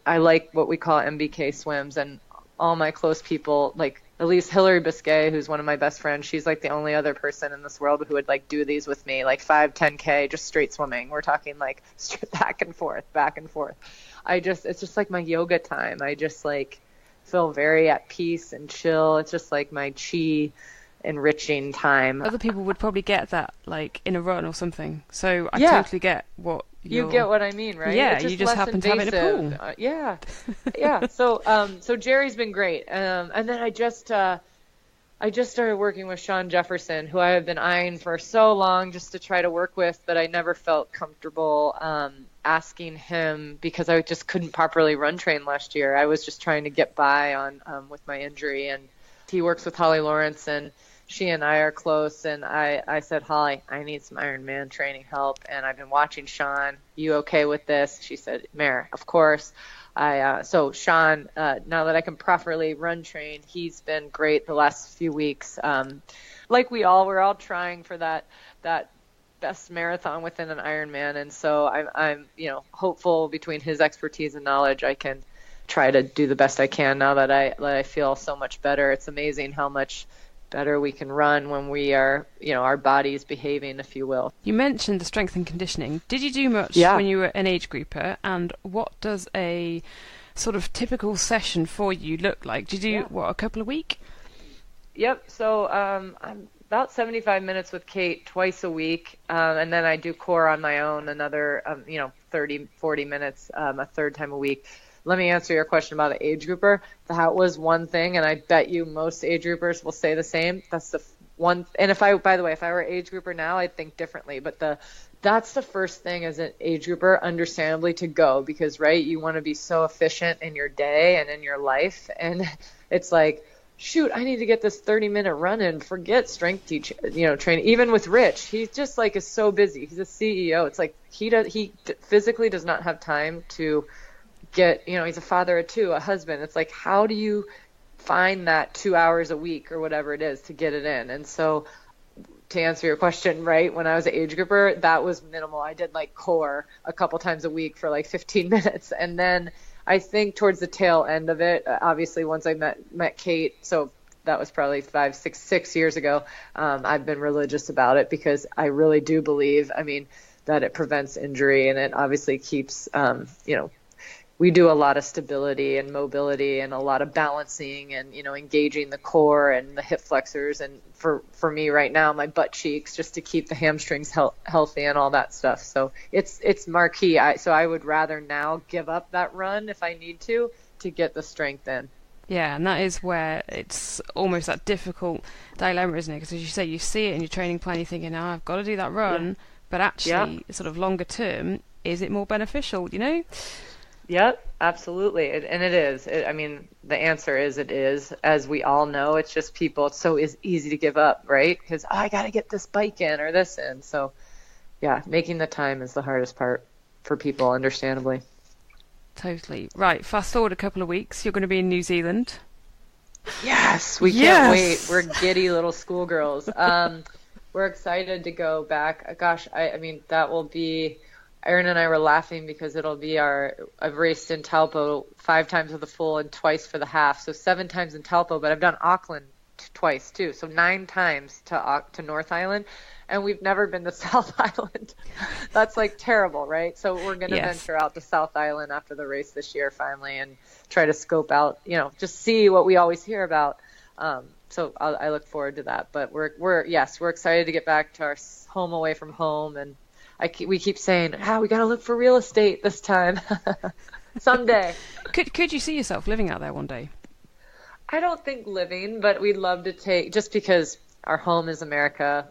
I like what we call MBK swims, and all my close people, at least Hillary Biscay, who's one of my best friends, she's the only other person in this world who would do these with me, 5, 10K, just straight swimming. We're talking back and forth. It's just my yoga time. I just feel very at peace and chill. It's just my chi enriching time. Other people would probably get that in a run or something. So I totally get what you get what I mean, right? Yeah, you just happen to have it in a pool. Yeah. So Jerry's been great. And then I just started working with Sean Jefferson, who I have been eyeing for so long just to try to work with, but I never felt comfortable asking him, because I just couldn't properly run train last year. I was just trying to get by on with my injury, and he works with Holly Lawrence, and she and I are close, and I said, Holly, I need some Ironman training help, and I've been watching Sean. You okay with this? She said, Mare, of course. So Sean, now that I can properly run train, he's been great the last few weeks. We're all trying for that best marathon within an Ironman, and so I'm hopeful between his expertise and knowledge, I can try to do the best I can now that I feel so much better. It's amazing how much better we can run when we are, our body's behaving, if you will. You mentioned the strength and conditioning. Did you do much when you were an age grouper? And what does a sort of typical session for you look like? Did you do, a couple a week? Yep. So I'm about 75 minutes with Kate twice a week. And then I do core on my own, another, 30, 40 minutes a third time a week. Let me answer your question about the age grouper. That was one thing, and I bet you most age groupers will say the same. That's the one. And by the way, if I were an age grouper now, I'd think differently. But that's the first thing as an age grouper, understandably, to go, because you want to be so efficient in your day and in your life, and it's shoot, I need to get this 30-minute run in. Forget strength training. Even with Rich, he's just is so busy. He's a CEO. It's he physically does not have time to get, he's a father of 2, a husband. It's how do you find that 2 hours a week or whatever it is to get it in? And so to answer your question, when I was an age grouper, that was minimal. I did core a couple times a week for 15 minutes. And then I think towards the tail end of it, obviously once I met Kate, so that was probably 6 years ago, I've been religious about it, because I really do believe, that it prevents injury, and it obviously keeps, we do a lot of stability and mobility and a lot of balancing and, engaging the core and the hip flexors. And for me right now, my butt cheeks, just to keep the hamstrings healthy and all that stuff. So it's marquee. So I would rather now give up that run if I need to get the strength in. Yeah, and that is where it's almost that difficult dilemma, isn't it? Because as you say, you see it in your training plan, you're thinking, oh, I've got to do that run, but actually, sort of longer term, is it more beneficial, you know? Yep, absolutely. And it is. I mean, the answer is it is. As we all know, it's just people, it's so easy to give up, right? Because, oh, I got to get this bike in or this in. So, yeah, making the time is the hardest part for people, understandably. Totally. Right, fast forward a couple of weeks, you're going to be in New Zealand. Yes, we can't wait. We're giddy little schoolgirls. We're excited to go back. Gosh, I mean, that will be, Erin and I were laughing because it'll be I've raced in Taupo 5 times with the full and twice for the half. So 7 times in Taupo, but I've done Auckland twice too. So 9 times to North Island. And we've never been to South Island. That's like terrible, right? So we're going to venture out to South Island after the race this year finally and try to scope out, just see what we always hear about. So I look forward to that. But we're excited to get back to our home away from home. And we keep saying, we got to look for real estate this time. Someday. Could you see yourself living out there one day? I don't think living, but we'd love to just because our home is America.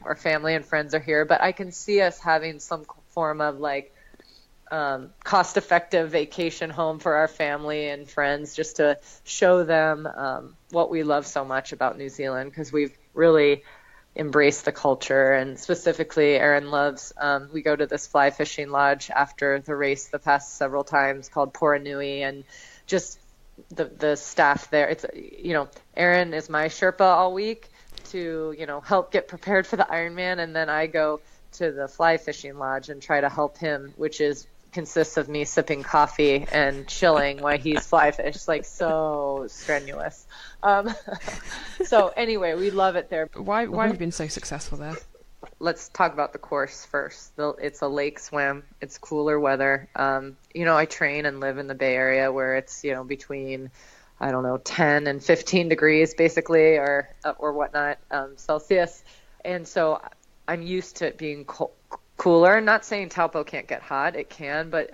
Our family and friends are here, but I can see us having some form of like cost-effective vacation home for our family and friends, just to show them what we love so much about New Zealand, because we've really embraced the culture. And specifically, Erin loves. We go to this fly fishing lodge after the race the past several times called Poranui, and just the staff there. It's Erin is my Sherpa all week to help get prepared for the Ironman, and then I go to the fly fishing lodge and try to help him, which consists of me sipping coffee and chilling while he's fly fish, like so strenuous. So anyway, we love it there. Why have you been so successful there? Let's talk about the course first. It's a lake swim. It's cooler weather. I train and live in the Bay Area where it's between 10 and 15 degrees basically, or whatnot, Celsius. And so I'm used to it being cooler. Not saying Taupo can't get hot. It can, but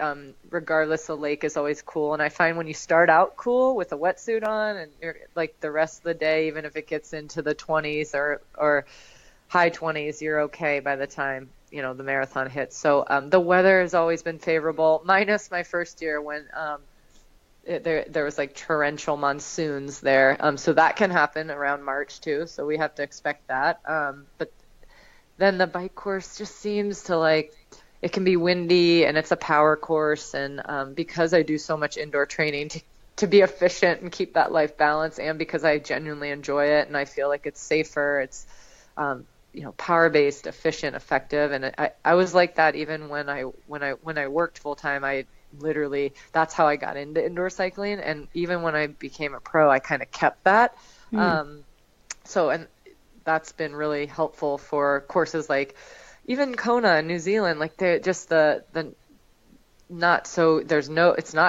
regardless, the lake is always cool. And I find when you start out cool with a wetsuit on, and you're, like the rest of the day, even if it gets into the 20s or high 20s, you're okay by the time, the marathon hits. So the weather has always been favorable, minus my first year when there was like torrential monsoons there. So that can happen around March too. So we have to expect that. But then the bike course just seems to it can be windy, and it's a power course. And because I do so much indoor training to be efficient and keep that life balance, and because I genuinely enjoy it and I feel like it's safer, it's, power-based, efficient, effective. And I was like that even when I worked full time. I literally, that's how I got into indoor cycling. And even when I became a pro, I kind of kept that. And that's been really helpful for courses like even Kona in New Zealand. Like they're just it's not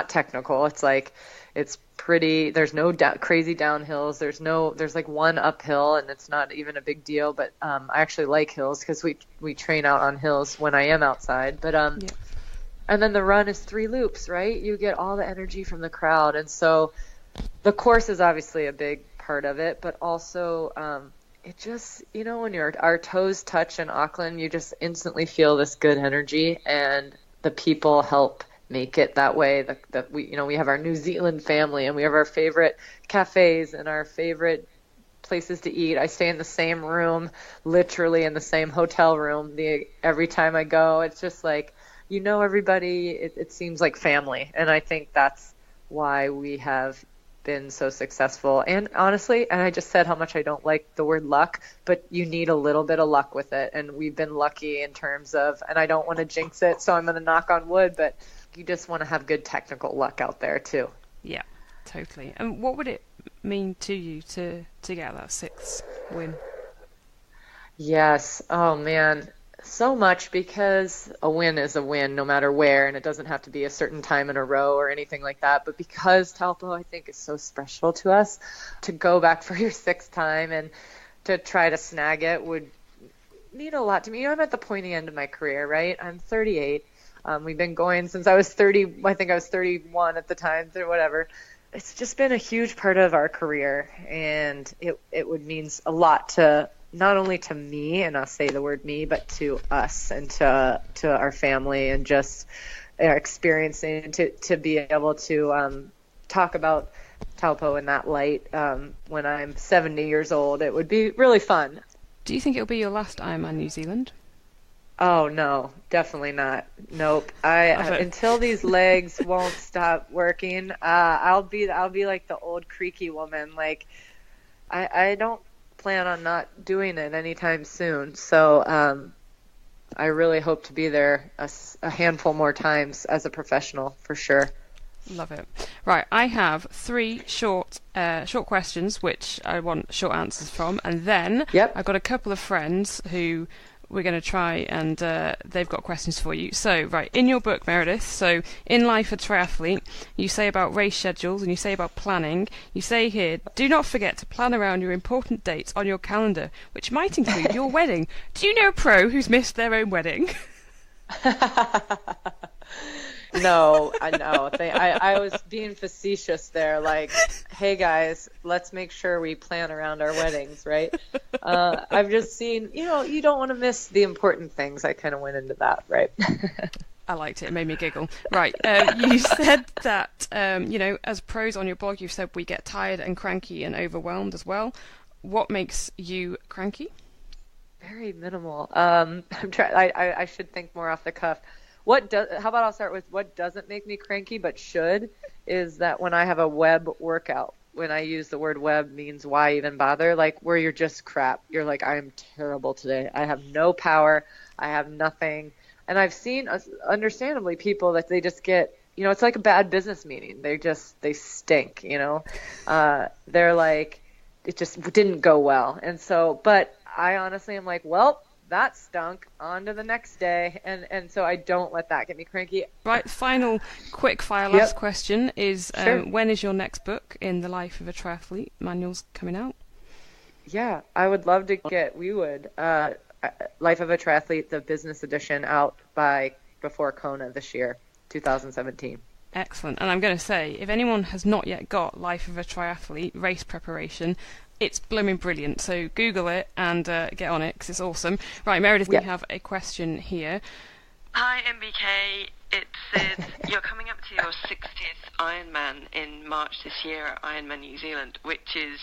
technical. It's like, it's pretty, there's no crazy downhills. There's like one uphill, and it's not even a big deal. But I actually like hills because we train out on hills when I am outside. But and then the run is 3 loops, right? You get all the energy from the crowd. And so the course is obviously a big part of it, but also it just, when our toes touch in Auckland, you just instantly feel this good energy, and the people help make it that way. We have our New Zealand family, and we have our favorite cafes and our favorite places to eat. I stay in the same room, literally in the same hotel room every time I go. It's just like, everybody, it seems like family. And I think that's why we have been so successful. And honestly, and I just said how much I don't like the word luck, but you need a little bit of luck with it. And we've been lucky in terms of, and I don't want to jinx it, so I'm going to knock on wood, but you just want to have good technical luck out there too. Yeah, totally. And what would it mean to you to get that 6th win? Yes. Oh man. So much, because a win is a win no matter where, and it doesn't have to be a certain time in a row or anything like that. But because Taupo, I think, is so special to us, to go back for your 6th time and to try to snag it would mean a lot to me. I'm at the pointy end of my career, right? I'm 38. We've been going since I was 30. I think I was 31 at the time, or whatever. it's just been a huge part of our career, and it would mean a lot to not only to me, and I'll say the word me, but to us and to our family, and just experiencing to be able to talk about Taupo in that light when I'm 70 years old. It would be really fun. Do you think it'll be your last Ironman New Zealand? Oh no, definitely not. Nope. Until these legs won't stop working, I'll be like the old creaky woman. Like I don't plan on not doing it anytime soon. So I really hope to be there a handful more times as a professional for sure. Love it. Right, I have 3 short questions which I want short answers from, and then I've got a couple of friends who we're going to try, and they've got questions for you. So, right, in your book, Meredith, so in Life a Triathlete, you say about race schedules and you say about planning. You say here, do not forget to plan around your important dates on your calendar, which might include your wedding. Do you know a pro who's missed their own wedding? No, I know. I was being facetious there, like, hey guys, let's make sure we plan around our weddings, right? I've just seen, you don't want to miss the important things. I kind of went into that, right? I liked it. It made me giggle. Right. You said that, as pros on your blog, you've said we get tired and cranky and overwhelmed as well. What makes you cranky? Very minimal. I should think more off the cuff. How about I'll start with what doesn't make me cranky but should, is that when I have a web workout, when I use the word web means why even bother, like where you're just crap. You're like, I am terrible today. I have no power. I have nothing. And I've seen, understandably, people that they just get, it's like a bad business meeting. They stink, they're like, it just didn't go well. And so, but I honestly am like, well, that stunk, on to the next day, and so I don't let that get me cranky. Right, final quick fire last question is when is your next book in the Life of a Triathlete manuals coming out? Yeah, I would love to get Life of a Triathlete, the business edition, out before Kona this year, 2017. Excellent. And I'm going to say, if anyone has not yet got Life of a Triathlete race preparation, it's blooming brilliant. So Google it and get on it, because it's awesome. Right, Meredith, we have a question here. Hi, MBK. It's Sid. You're coming up to your 60th Ironman in March this year at Ironman New Zealand, which is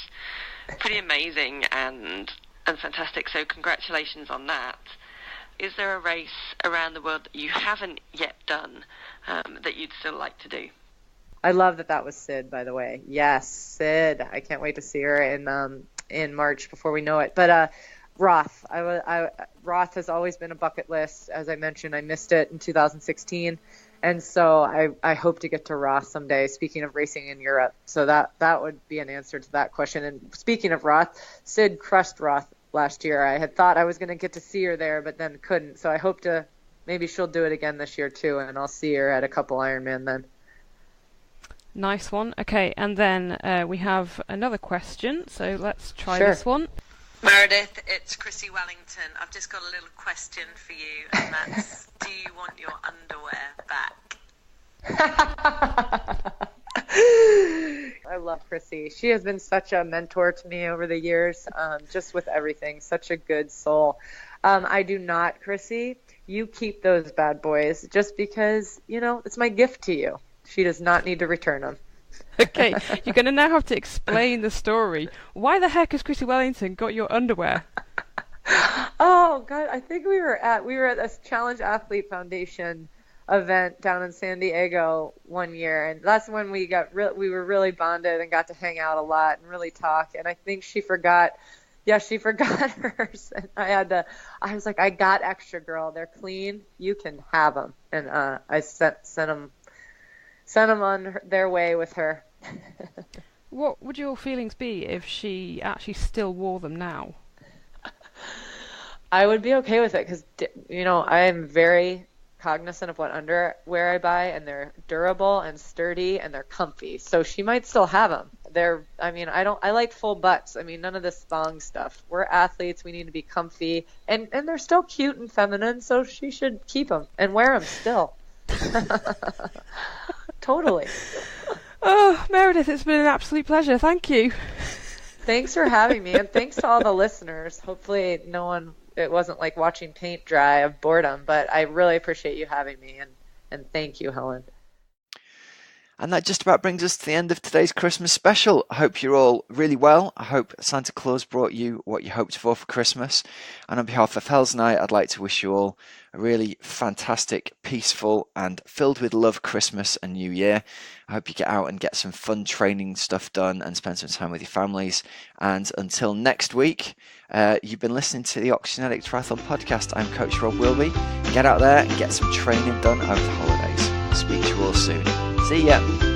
pretty amazing and fantastic. So congratulations on that. Is there a race around the world that you haven't yet done that you'd still like to do? I love that was Sid, by the way. Yes, Sid. I can't wait to see her in March before we know it. But Roth. Roth has always been a bucket list. As I mentioned, I missed it in 2016. And so I hope to get to Roth someday, speaking of racing in Europe. So that would be an answer to that question. And speaking of Roth, Sid crushed Roth last year. I had thought I was going to get to see her there, but then couldn't. So I hope maybe she'll do it again this year too, and I'll see her at a couple Ironman then. Nice one. Okay, and then we have another question, so let's try this one. Meredith, it's Chrissy Wellington. I've just got a little question for you, and that's, do you want your underwear back? I love Chrissy. She has been such a mentor to me over the years, just with everything. Such a good soul. I do not, Chrissy. You keep those bad boys just because, it's my gift to you. She does not need to return them. Okay, you're going to now have to explain the story. Why the heck has Chrissy Wellington got your underwear? Oh, God, I think we were at this Challenge Athlete Foundation event down in San Diego one year, and that's when we were really bonded and got to hang out a lot and really talk. And I think she forgot hers, and I was like, I got extra, girl. They're clean. You can have them. And I sent them on their way with her. What would your feelings be if she actually still wore them now? I would be okay with it because, I am very cognizant of what underwear I buy, and they're durable and sturdy and they're comfy. So she might still have them. I like full butts. None of this thong stuff. We're athletes. We need to be comfy, and they're still cute and feminine. So she should keep them and wear them still. Totally. Oh, Meredith, it's been an absolute pleasure. Thank you. Thanks for having me, and thanks to all the listeners. Hopefully it wasn't like watching paint dry of boredom, but I really appreciate you having me, and thank you, Helen. And that just about brings us to the end of today's Christmas special. I hope you're all really well. I hope Santa Claus brought you what you hoped for Christmas. And on behalf of Hels and I'd like to wish you all a really fantastic, peaceful and filled with love Christmas and New Year. I hope you get out and get some fun training stuff done and spend some time with your families. And until next week, you've been listening to the Oxygenetic Triathlon Podcast. I'm Coach Rob Wilby. Get out there and get some training done over the holidays. I'll speak to you all soon. See ya.